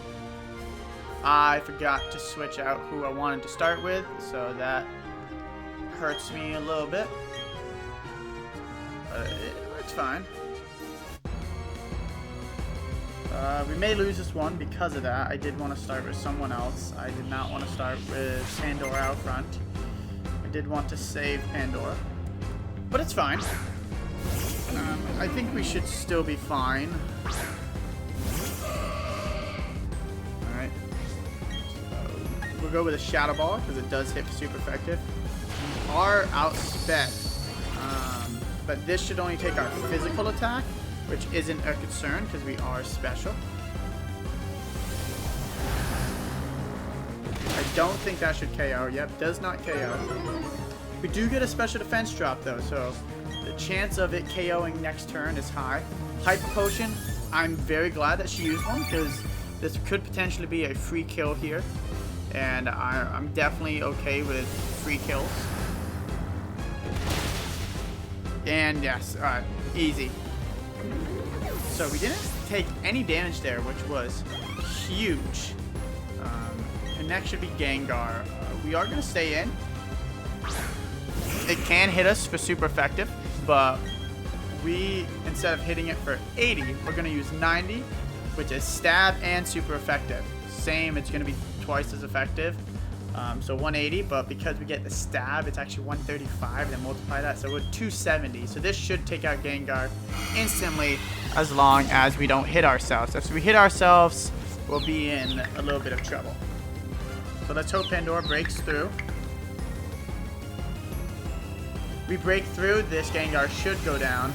I forgot to switch out who I wanted to start with, so that hurts me a little bit. But it's fine. We may lose this one because of that. I did want to start with someone else. I did not want to start with Pandora out front. I did want to save Pandora. But it's fine. I think we should still be fine. Alright. We'll go with a Shadow Ball because it does hit super effective. We are outsped. But this should only take our physical attack, which isn't a concern because we are special. I don't think that should KO. Yep, does not KO. We do get a special defense drop though, so the chance of it KOing next turn is high. Hyper Potion, I'm very glad that she used one because this could potentially be a free kill here. And I'm definitely okay with free kills. And yes, alright, easy. So we didn't take any damage there, which was huge. And next should be Gengar. We are going to stay in. It can hit us for super effective, but we, instead of hitting it for 80, we're going to use 90, which is stab and super effective. Same, it's going to be twice as effective. So 180, but because we get the stab, it's actually 135, then multiply that, so we're 270. So this should take out Gengar instantly, as long as we don't hit ourselves. If we hit ourselves, we'll be in a little bit of trouble. So let's hope Pandora breaks through. We break through, this Gengar should go down.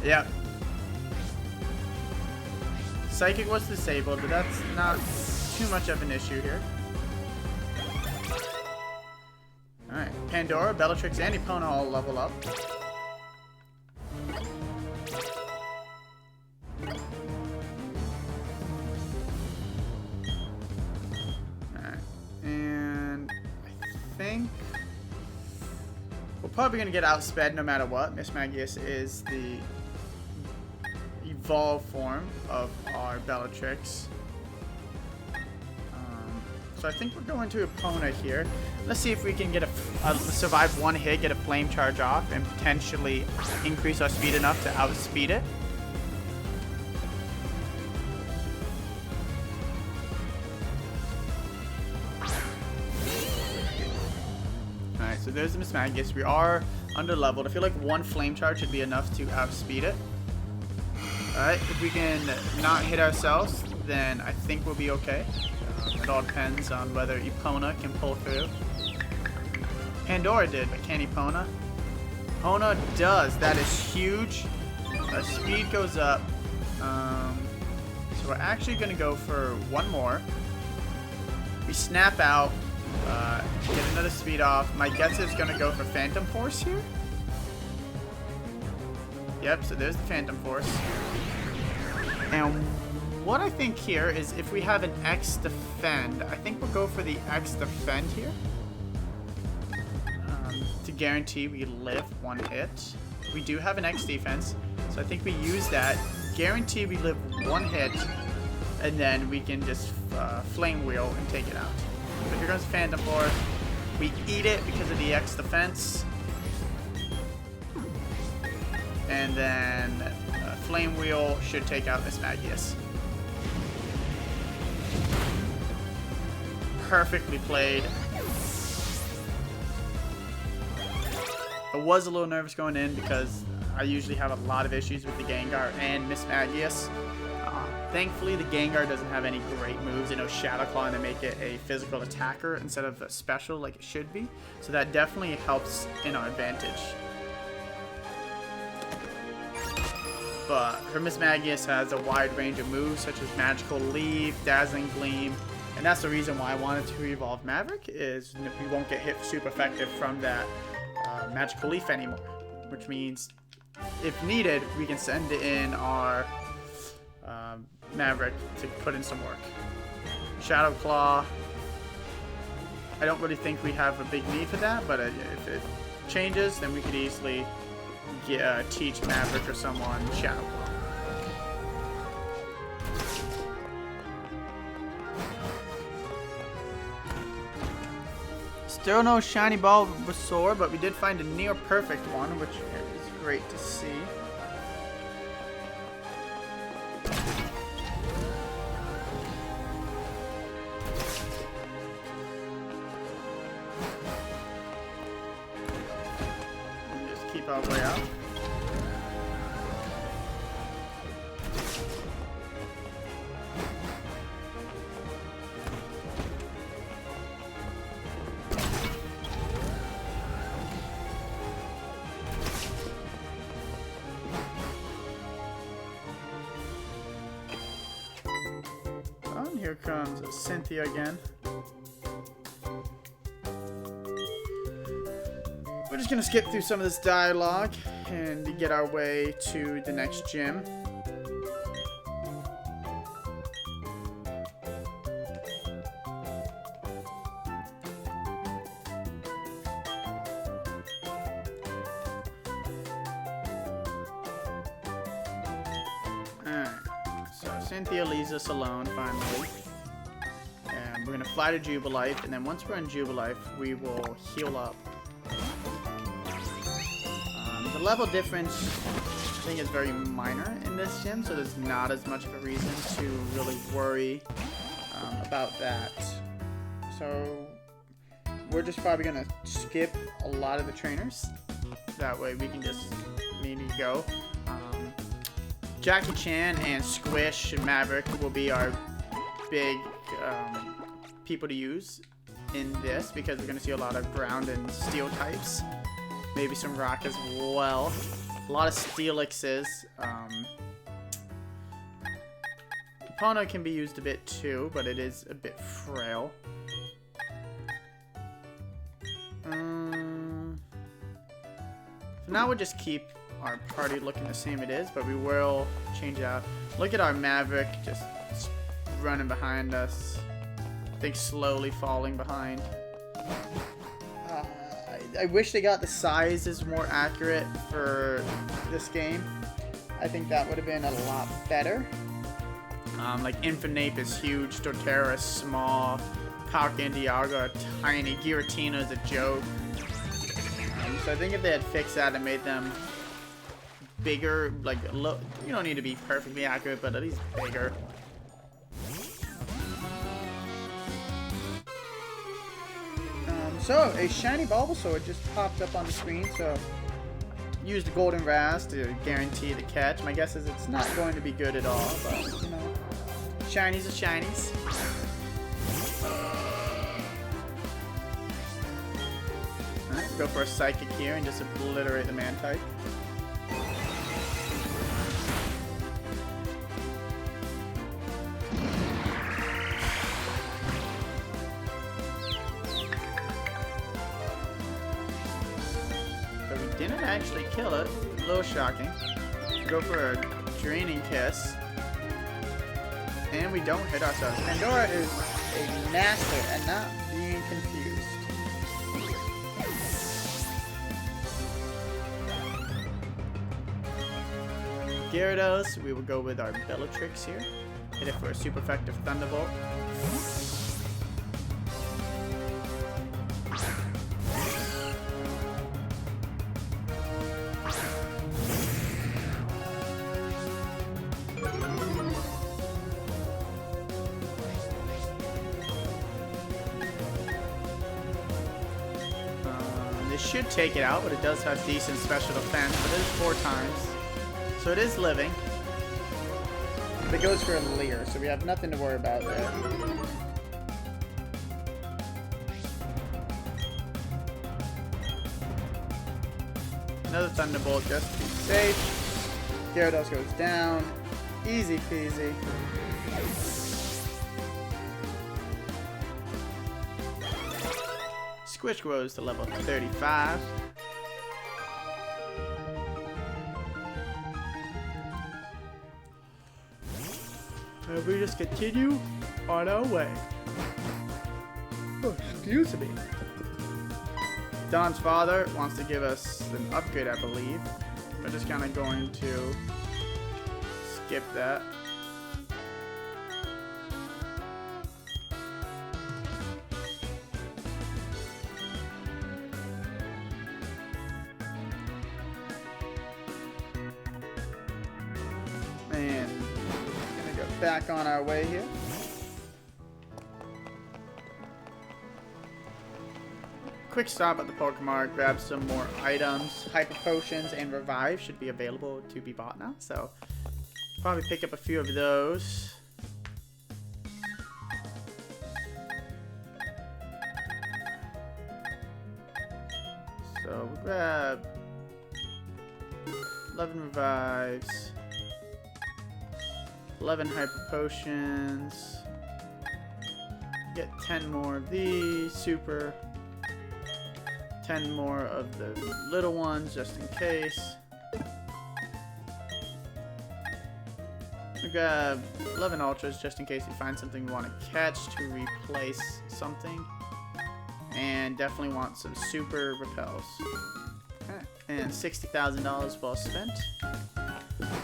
Yep. Psychic was disabled, but that's not too much of an issue here. Alright, Pandora, Bellatrix, and Epona all level up. Alright, and I think we're probably going to get outsped no matter what. Miss Magius is the evolved form of our Bellatrix. So I think we're going to Epona here. Let's see if we can get survive one hit, get a flame charge off, and potentially increase our speed enough to outspeed it. Alright, so there's the Miss Magius. We are under leveled. I feel like one flame charge should be enough to outspeed it. Alright, if we can not hit ourselves, then I think we'll be okay. It all depends on whether Epona can pull through. Pandora did, but can Epona? Epona does. That is huge. Our speed goes up. So we're actually going to go for one more. We snap out. Get another speed off. My guess is going to go for Phantom Force here. Yep, so there's the Phantom Force. And what I think here is if we have an X defend, I think we'll go for the X defend here. To guarantee we live one hit. We do have an X defense, so I think we use that. Guarantee we live one hit, and then we can just flame wheel and take it out. So here goes Phantom Force. We eat it because of the X defense. And then flame wheel should take out Miss Magius. Perfectly played. I was a little nervous going in because I usually have a lot of issues with the Gengar and Miss Magius. Thankfully, the Gengar doesn't have any great moves. You know, Shadow Claw, and they make it a physical attacker instead of a special like it should be. So that definitely helps in our advantage. But her Miss Magius has a wide range of moves such as Magical Leaf, Dazzling Gleam, and that's the reason why I wanted to evolve Maverick, is we won't get hit super effective from that Magical Leaf anymore, which means if needed we can send in our Maverick to put in some work. Shadow Claw, I don't really think we have a big need for that, but if it changes then we could easily teach Maverick or someone Shadow Claw. Still no shiny Bulbasaur, but we did find a near perfect one, which is great to see. Just keep our way out. Here comes Cynthia again. We're just gonna skip through some of this dialogue and get our way to the next gym. Cynthia leaves us alone finally, and we're gonna fly to Jubilife, and then once we're in Jubilife we will heal up. The level difference I think is very minor in this gym, so there's not as much of a reason to really worry about that So we're just probably gonna skip a lot of the trainers. That way we can just maybe go. Jackie Chan and Squish and Maverick will be our big people to use in this, because we're gonna see a lot of ground and steel types. Maybe some rock as well. A lot of Steelixes. Pono can be used a bit too, but it is a bit frail. So now we'll just keep our party looking the same it is, but we will change it out. Look at our Maverick just running behind us. I think slowly falling behind. I wish they got the sizes more accurate for this game. I think that would have been a lot better. Like Infernape is huge, Doterra is small, Palkia and Dialga are tiny, Giratina is a joke. So I think if they had fixed that and made them bigger, like you don't need to be perfectly accurate, but at least bigger. So a shiny Bulbasaur just popped up on the screen. So use the Golden Raz to guarantee the catch. My guess is it's not going to be good at all, but you know, shinies are shinies. Alright, go for a Psychic here and just obliterate the Man-type. So we didn't actually kill it. A little shocking. Go for a Draining Kiss. And we don't hit ourselves. Pandora is a master at not being confused. Gyarados, we will go with our Bellatrix here. Hit it for a super effective Thunderbolt. This should take it out, but it does have decent special defense, but it is 4 times. So it is living. But it goes for a Leer, so we have nothing to worry about there. Another Thunderbolt just to be safe. Gyarados goes down. Easy peasy. Squish grows to level 35. And we just continue on our way. Oh, excuse me. Don's father wants to give us an upgrade, I believe. We're just kind of going to skip that. And we're gonna go back on our way here. Quick stop at the Pokemon, grab some more items. Hyper Potions and Revive should be available to be bought now, so probably pick up a few of those. So we'll grab 11 Revives, 11 Hyper Potions, get 10 more of these, Super. 10 more of the little ones, just in case. We grab 11 Ultras, just in case we find something we want to catch to replace something. And definitely want some Super Repels. Okay. And $60,000 well spent.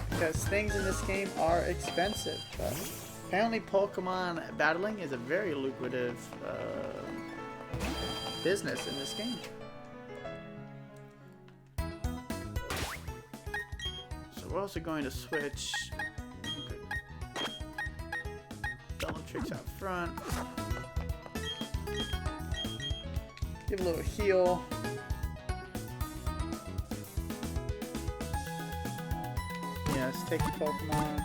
Because things in this game are expensive. But apparently Pokemon battling is a very lucrative business in this game. We're also going to switch Bellatrix out front. Give a little heal. Yes, take the Pokemon.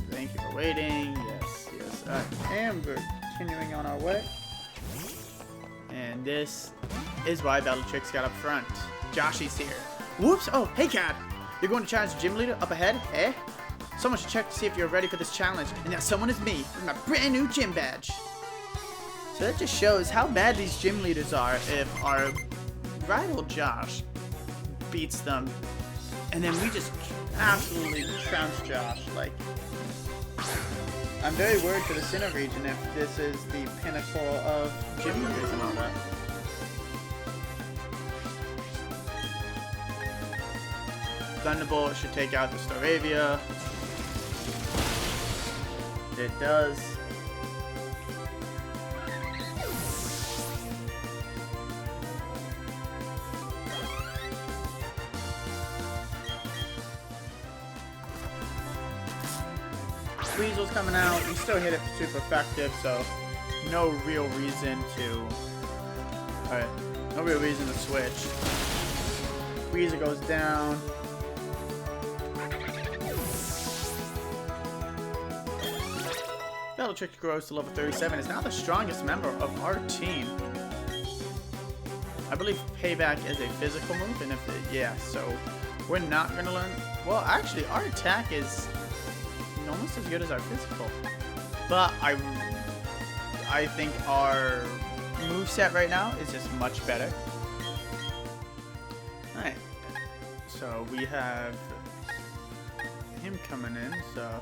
Thank you for waiting. Yes, yes. And we're continuing on our way. And this is why Bellatrix got up front. Joshy's here. Whoops! Oh, hey, Cad! You're going to challenge the gym leader up ahead, eh? Someone should check to see if you're ready for this challenge. And that someone is me, with my brand new gym badge. So that just shows how bad these gym leaders are if our rival Josh beats them. And then we just absolutely trounce Josh. Like, I'm very worried for the Sinnoh region if this is the pinnacle of gym leaders and all that. Thunderbolt should take out the Staravia. It does. Weasel's coming out. You still hit it super effective, so no real reason to. Alright, no real reason to switch. Weasel goes down. Bellatrix grows to level 37, is now the strongest member of our team. I believe Payback is a physical move, and if it, yeah, so we're not going to learn. Well, actually, our attack is almost as good as our physical. But I think our moveset right now is just much better. Alright. So we have him coming in, so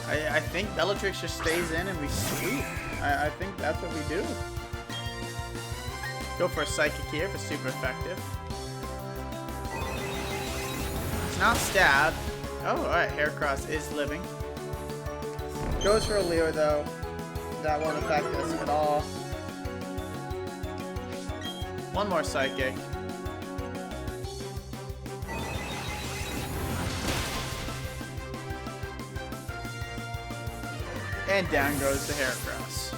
I think Bellatrix just stays in and we sweep. I think that's what we do. Go for a Psychic here for super effective. It's not stab. Oh, alright, Heracross is living. Goes for a Lure though. That won't affect us at all. One more Psychic. And down goes the Heracross.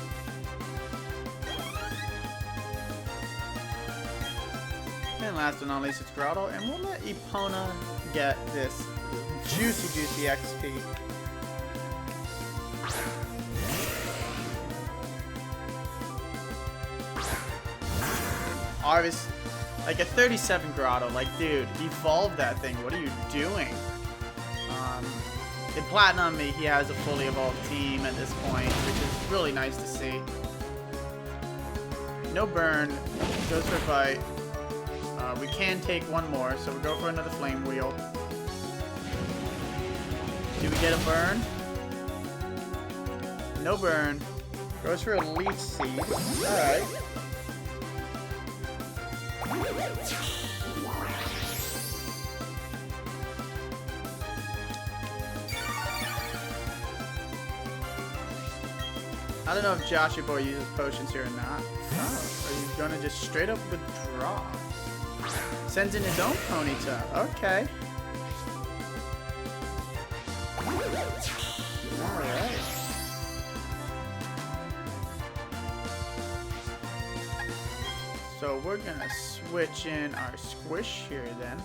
And last but not least, it's Grotto, and we'll let Epona get this juicy XP. Obviously, like a 37 Grotto, like dude, evolve that thing. What are you doing? In Platinum, he has a fully evolved team at this point, which is really nice to see. No burn, goes for a bite. We can take one more, so we'll go for another Flame Wheel. Do we get a burn? No burn. Goes for a Leech Seed. Alright. I don't know if Joshy Boy uses potions here or not. Oh, or he's gonna just straight up withdraw. Sends in his own Ponyta. Okay. Alright. So we're gonna switch in our Squish here then.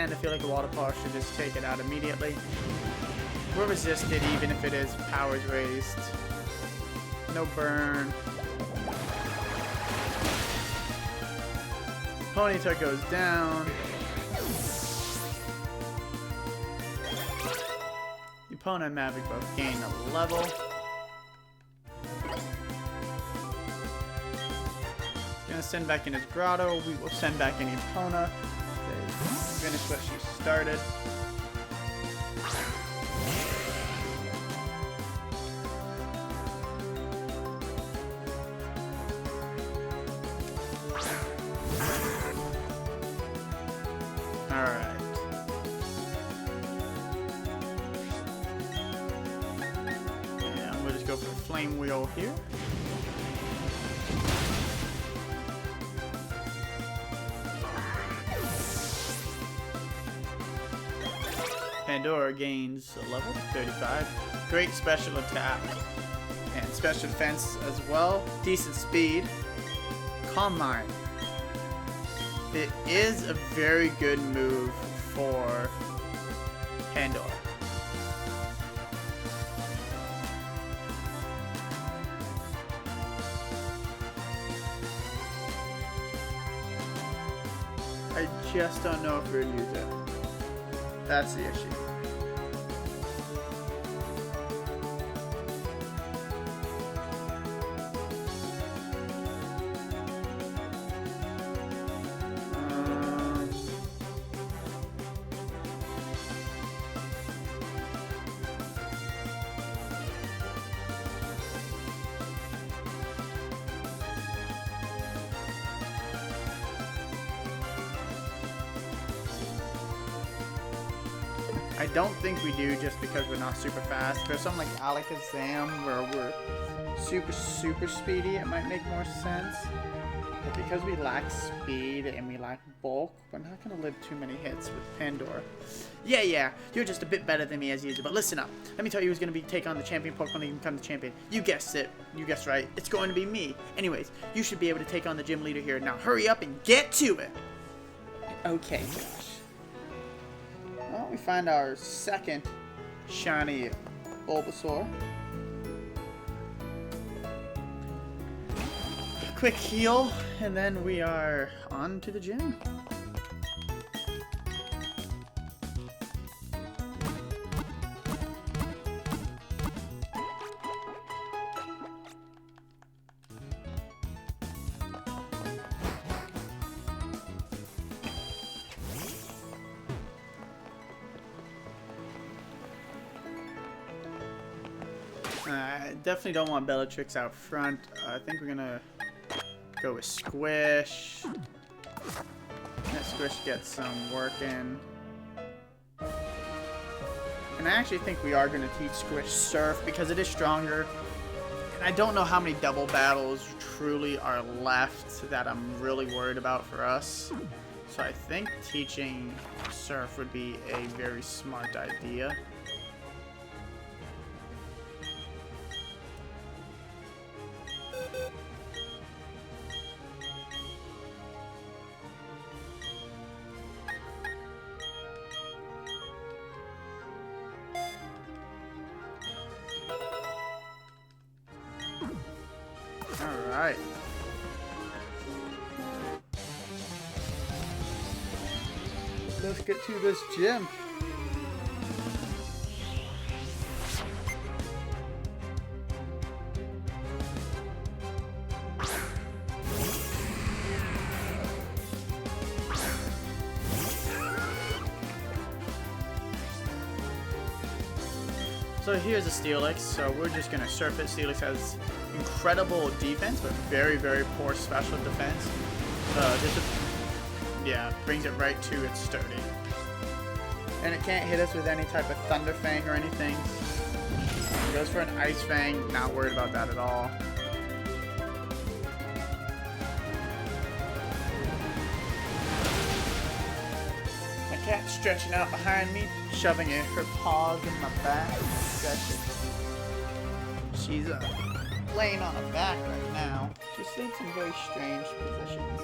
I feel like a Water Pulse should just take it out immediately. We're resisted even if it is powers raised. No burn. Ponyta goes down. Epona and Maverick both gain a level. Gonna send back in his Grotto. We will send back in Epona. Finish what she started. Alright. flame wheel here. Pandora gains a level 35. Great special attack and special defense as well. Decent speed. Calm Mind. It is a very good move for Pandora. I just don't know if we're gonna use it. That's the issue. I don't think we do, just because we're not super fast. There's something like Alakazam where we're super speedy, it might make more sense. But because we lack speed and we lack bulk, we're not going to live too many hits with Pandora. Yeah, you're just a bit better than me as usual. But listen up. Let me tell you who's going to take on the champion Pokemon to become the champion. You guessed it. You guessed right. It's going to be me. Anyways, you should be able to take on the gym leader here. Now hurry up and get to it. Okay, Josh. Well, we find our second shiny Bulbasaur. Quick heal, and then we are on to the gym. I definitely don't want Bellatrix out front. I think we're gonna go with Squish. Let Squish get some work in. And I actually think we are gonna teach Squish Surf because it is stronger. And I don't know how many double battles truly are left that I'm really worried about for us. So I think teaching Surf would be a very smart idea. Alright. Let's get to this gym. So here's a Steelix, so we're just going to surf it. Steelix has incredible defense, but very poor special defense. Yeah, brings it right to its sturdy. And it can't hit us with any type of Thunder Fang or anything. It goes for an Ice Fang, not worried about that at all. My cat's stretching out behind me, shoving her paws in my back. She's laying on her back right now. She sleeps in very strange positions.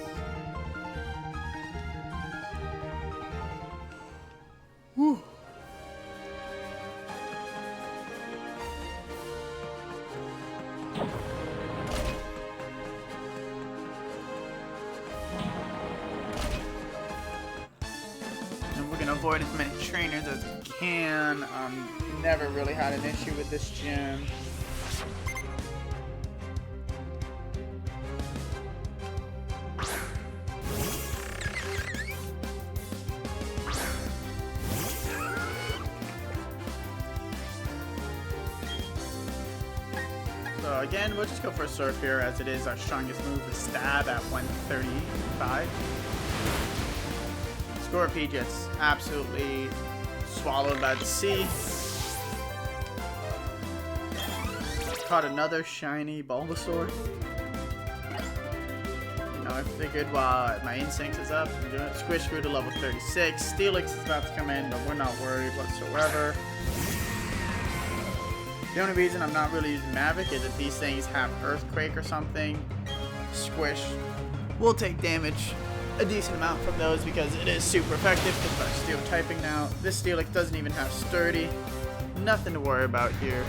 Whew. And we're gonna avoid as many trainers as we can. Never really had an issue with this gym. So again, we'll just go for a Surf here, as it is our strongest move with Stab at 135. Scorpy gets absolutely swallowed by the sea. caught another shiny Bulbasaur. You know, I figured while my Instincts is up, I'm doing it. Squish grew to level 36. Steelix is about to come in, but we're not worried whatsoever. The only reason I'm not really using Mavic is if these things have Earthquake or something. Squish will take damage a decent amount from those because it is super effective because of our steel typing now. This Steelix doesn't even have Sturdy. Nothing to worry about here.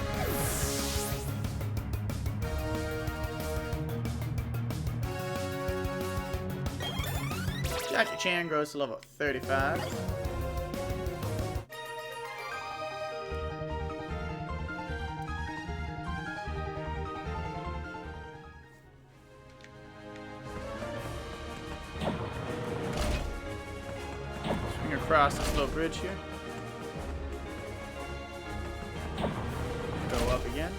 Jackie Chan grows to level 35. Swing across this little bridge here. Go up again.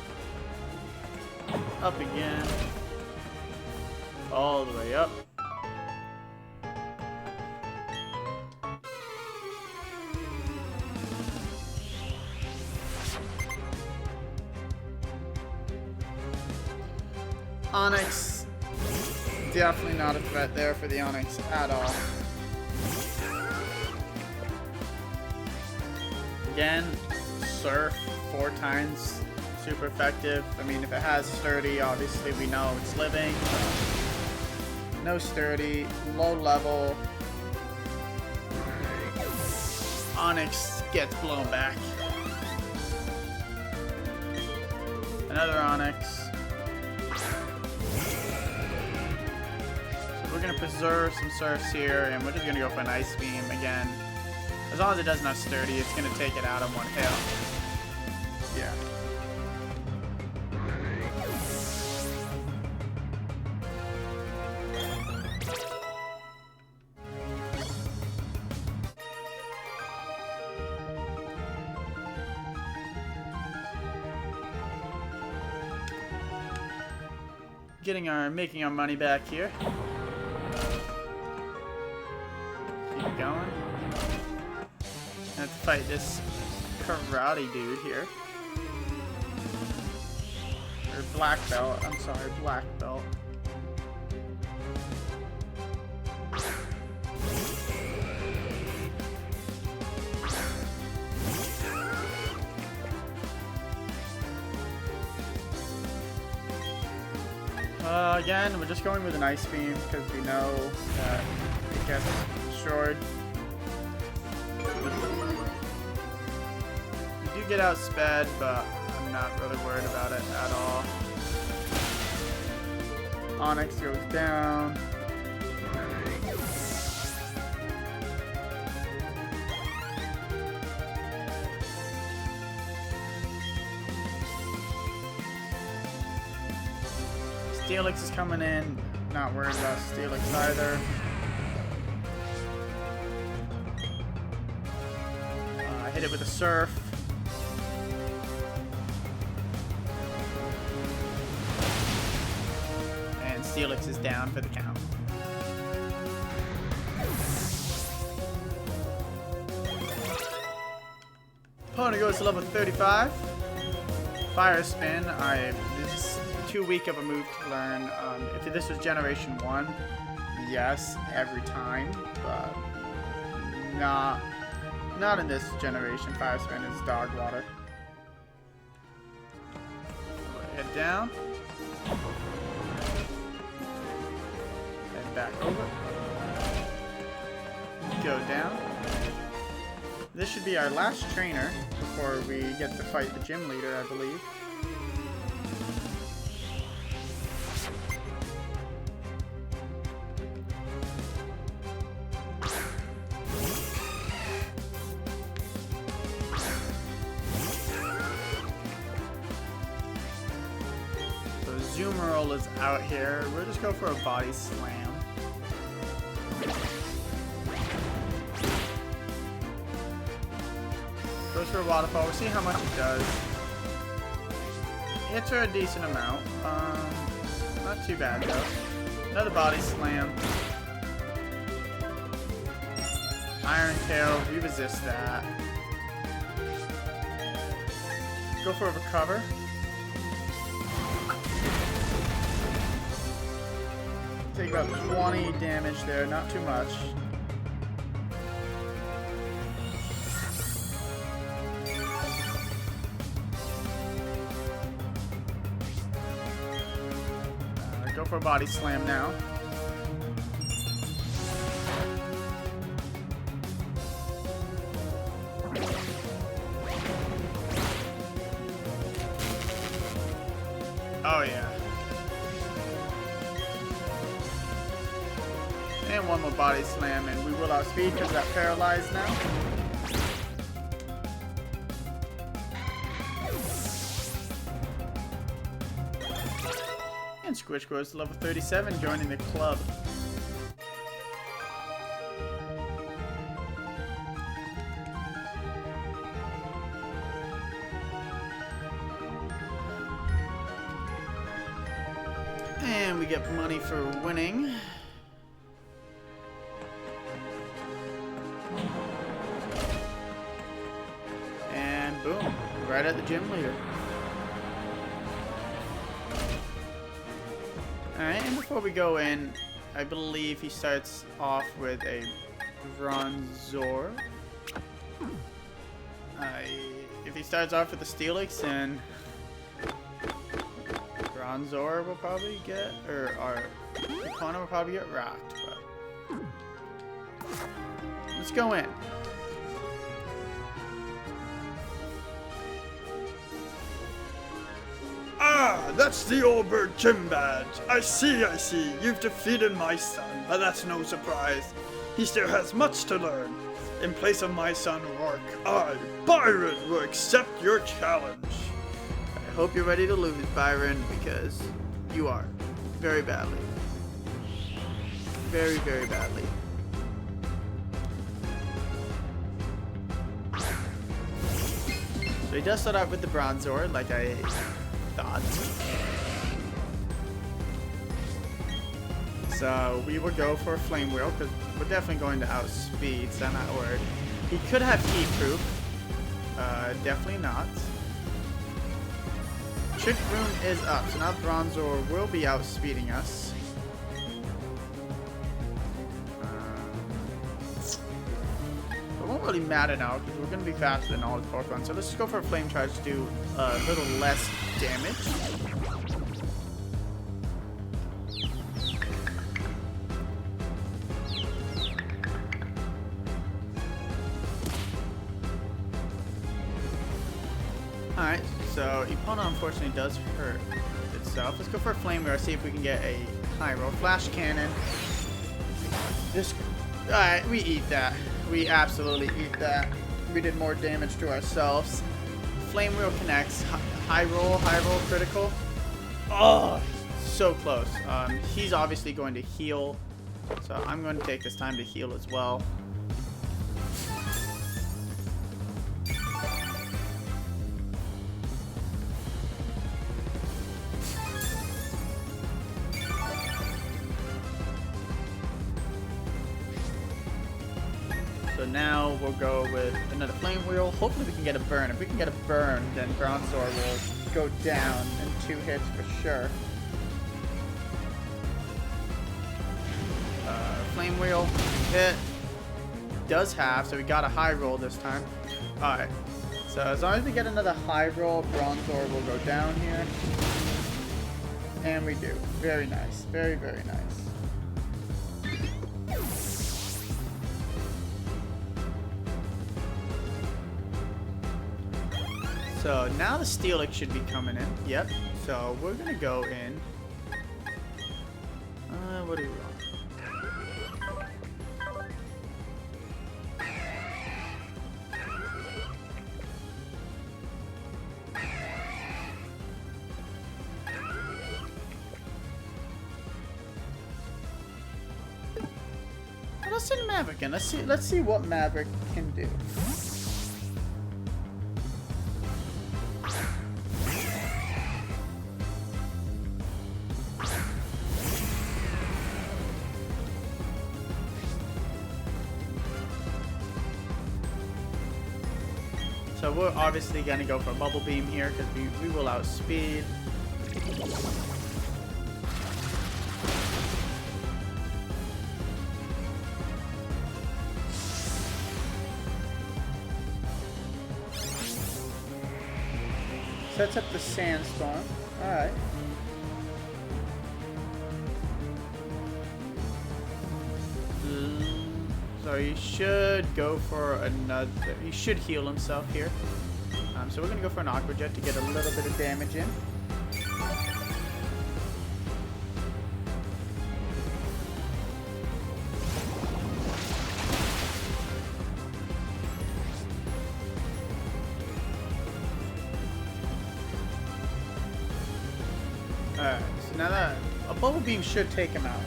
Up again. All the way up. Onyx, definitely not a threat there for the Onyx at all. Again, Surf 4 times, super effective. I mean, if it has Sturdy, obviously we know it's living. No Sturdy, low level. Onyx gets blown back. Another Onyx. We're going to preserve some Surfs here, and we're just going to go for an Ice Beam again. As long as it doesn't have Sturdy, it's going to take it out in one hit. Yeah. Making our money back here. Keep going. Let's fight this karate dude here. Or black belt. I'm sorry, black belt. Again, we're just going with an Ice Beam because we know that it gets destroyed. You do get outsped, but I'm not really worried about it at all. Onyx goes down. Steelix is coming in. Not worried about Steelix either. Hit it with a Surf. And Steelix is down for the count. Opponent goes to level 35. Fire Spin. This is too weak of a move to learn. If this was Generation 1, yes, every time, but not in this generation. Fire Spin is dog water. Head down. Head back over. Go down. This should be our last trainer before we get to fight the gym leader, I believe. Zoomerol is out here. We'll just go for a body slam. Goes for a waterfall. We'll see how much it does. Hits her a decent amount. Not too bad though. Another body slam. Iron Tail. We resist that. Go for a recover. Take about 20 damage there, not too much. Go for a body slam now. Oh yeah. And one more body slam, and we will outspeed because that paralyzed now. And Squish grows to level 37, joining the club. And we get money for winning. And boom, right at the gym leader. Alright, and before we go in, I believe he starts off with a Bronzor. If he starts off with the Steelix, then Bronzor will probably get, or our opponent will probably get rocked, but let's go in. Ah, that's the Oldberg gym badge. I see. You've defeated my son, but that's no surprise. He still has much to learn. In place of my son Rourke, I, Byron, will accept your challenge. I hope you're ready to lose, Byron, because you are. Very badly. Very, very badly. So he does start out with the Bronzor, like I thought. So we will go for a Flame Wheel, because we're definitely going to outspeed, so I'm not worried. He could have Heat Proof. Definitely not. Trick Room is up, so now Bronzor will be outspeeding us. It won't really matter now, because we're going to be faster than all his Pokemon. So let's just go for a Flame Charge to do a little less damage. Alright, so Epona unfortunately does hurt itself. Let's go for a Flame Wheel, see if we can get a high roll. Flash Cannon. Alright, we eat that. We absolutely eat that. We did more damage to ourselves. Flame Wheel connects. High roll, critical. Oh, so close. He's obviously going to heal, so I'm going to take this time to heal as well. So now we'll go with another Flame Wheel. Hopefully we can get a burn. If we can get a burn, then Bronzor will go down in 2 hits for sure. Flame Wheel hit. Does have, so we got a high roll this time. Alright. So as long as we get another high roll, Bronzor will go down here. And we do. Very nice. Very, very nice. So now the Steelix should be coming in. Yep. So we're gonna go in. What do we want? Let's send Maverick in. Let's see what Maverick can do. So we're obviously going to go for a Bubble Beam here because we will outspeed. Sets up the sandstorm. Alright. So he should go for another... He should heal himself here. So we're going to go for an Aqua Jet to get a little bit of damage in. Alright, so now that a Bubble Beam should take him out.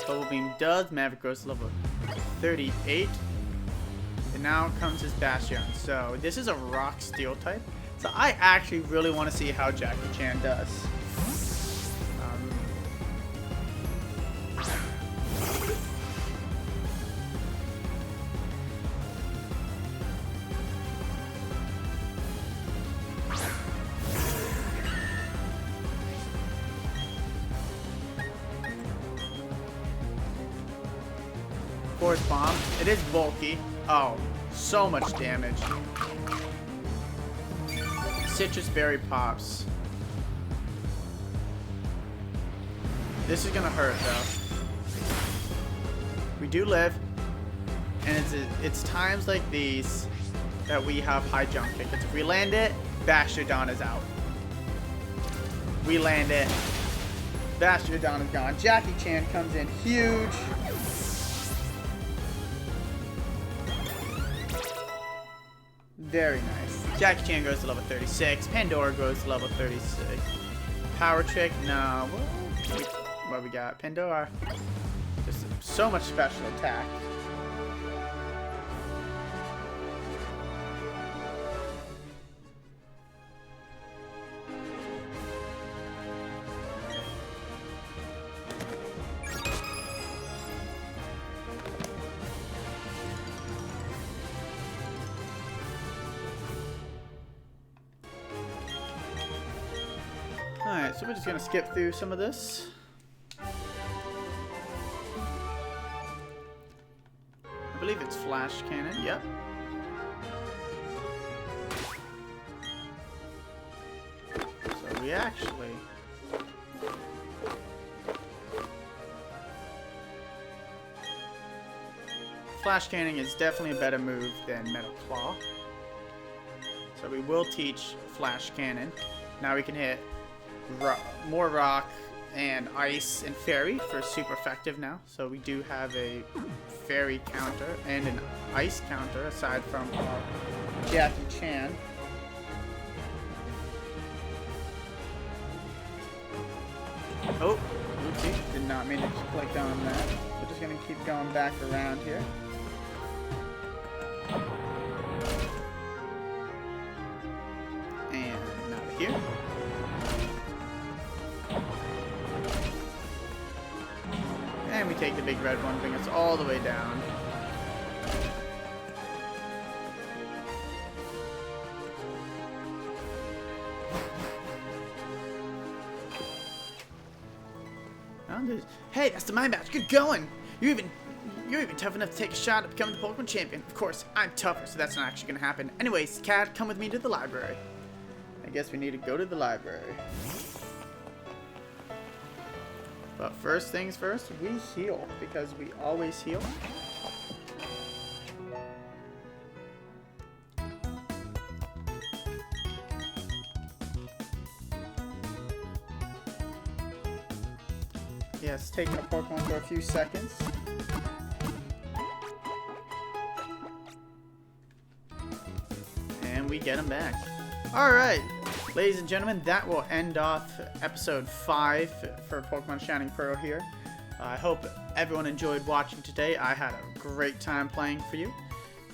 Bubble Beam does. Maverick goes to level 38. And now comes his Bastion. So this is a Rock Steel type. So I actually really want to see how Jackie Chan does. Force Bomb. It is bulky. Oh, so much damage. Citrus Berry pops. This is gonna hurt though. We do live, and it's times like these that we have high jump kick. If we land it, Bastardon is out. We land it, Bastardon is gone. Jackie Chan comes in huge. Very nice. Jackie Chan goes to level 36. Pandora goes to level 36. Power Trick, no. What we got? Pandora. Just so much special attack. Alright, so we're just gonna skip through some of this. I believe it's Flash Cannon, yep. So we actually... Flash Cannon is definitely a better move than Metal Claw. So we will teach Flash Cannon. Now we can hit more rock and ice and fairy for super effective now. So we do have a fairy counter and an ice counter aside from Jackie Chan. Oh, oopsie, did not mean to click on that. We're just gonna keep going back around here. And now here. And we take the big red one, bring us all the way down. Hey, that's the mind match. Good going. You're even tough enough to take a shot at becoming the Pokemon champion. Of course, I'm tougher, so that's not actually gonna happen. Anyways, Cat, come with me to the library. I guess we need to go to the library. But first things first, we heal, because we always heal. Yes, taking a Pokemon for a few seconds. And we get him back. Alright, ladies and gentlemen, that will end off episode 5 for Pokemon Shining Pearl here. I hope everyone enjoyed watching today. I had a great time playing for you.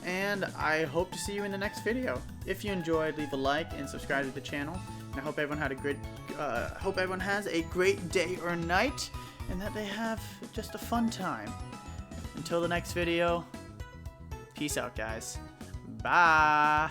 And I hope to see you in the next video. If you enjoyed, leave a like and subscribe to the channel. And I hope everyone had a great, has a great day or night, and that they have just a fun time. Until the next video, peace out, guys. Bye.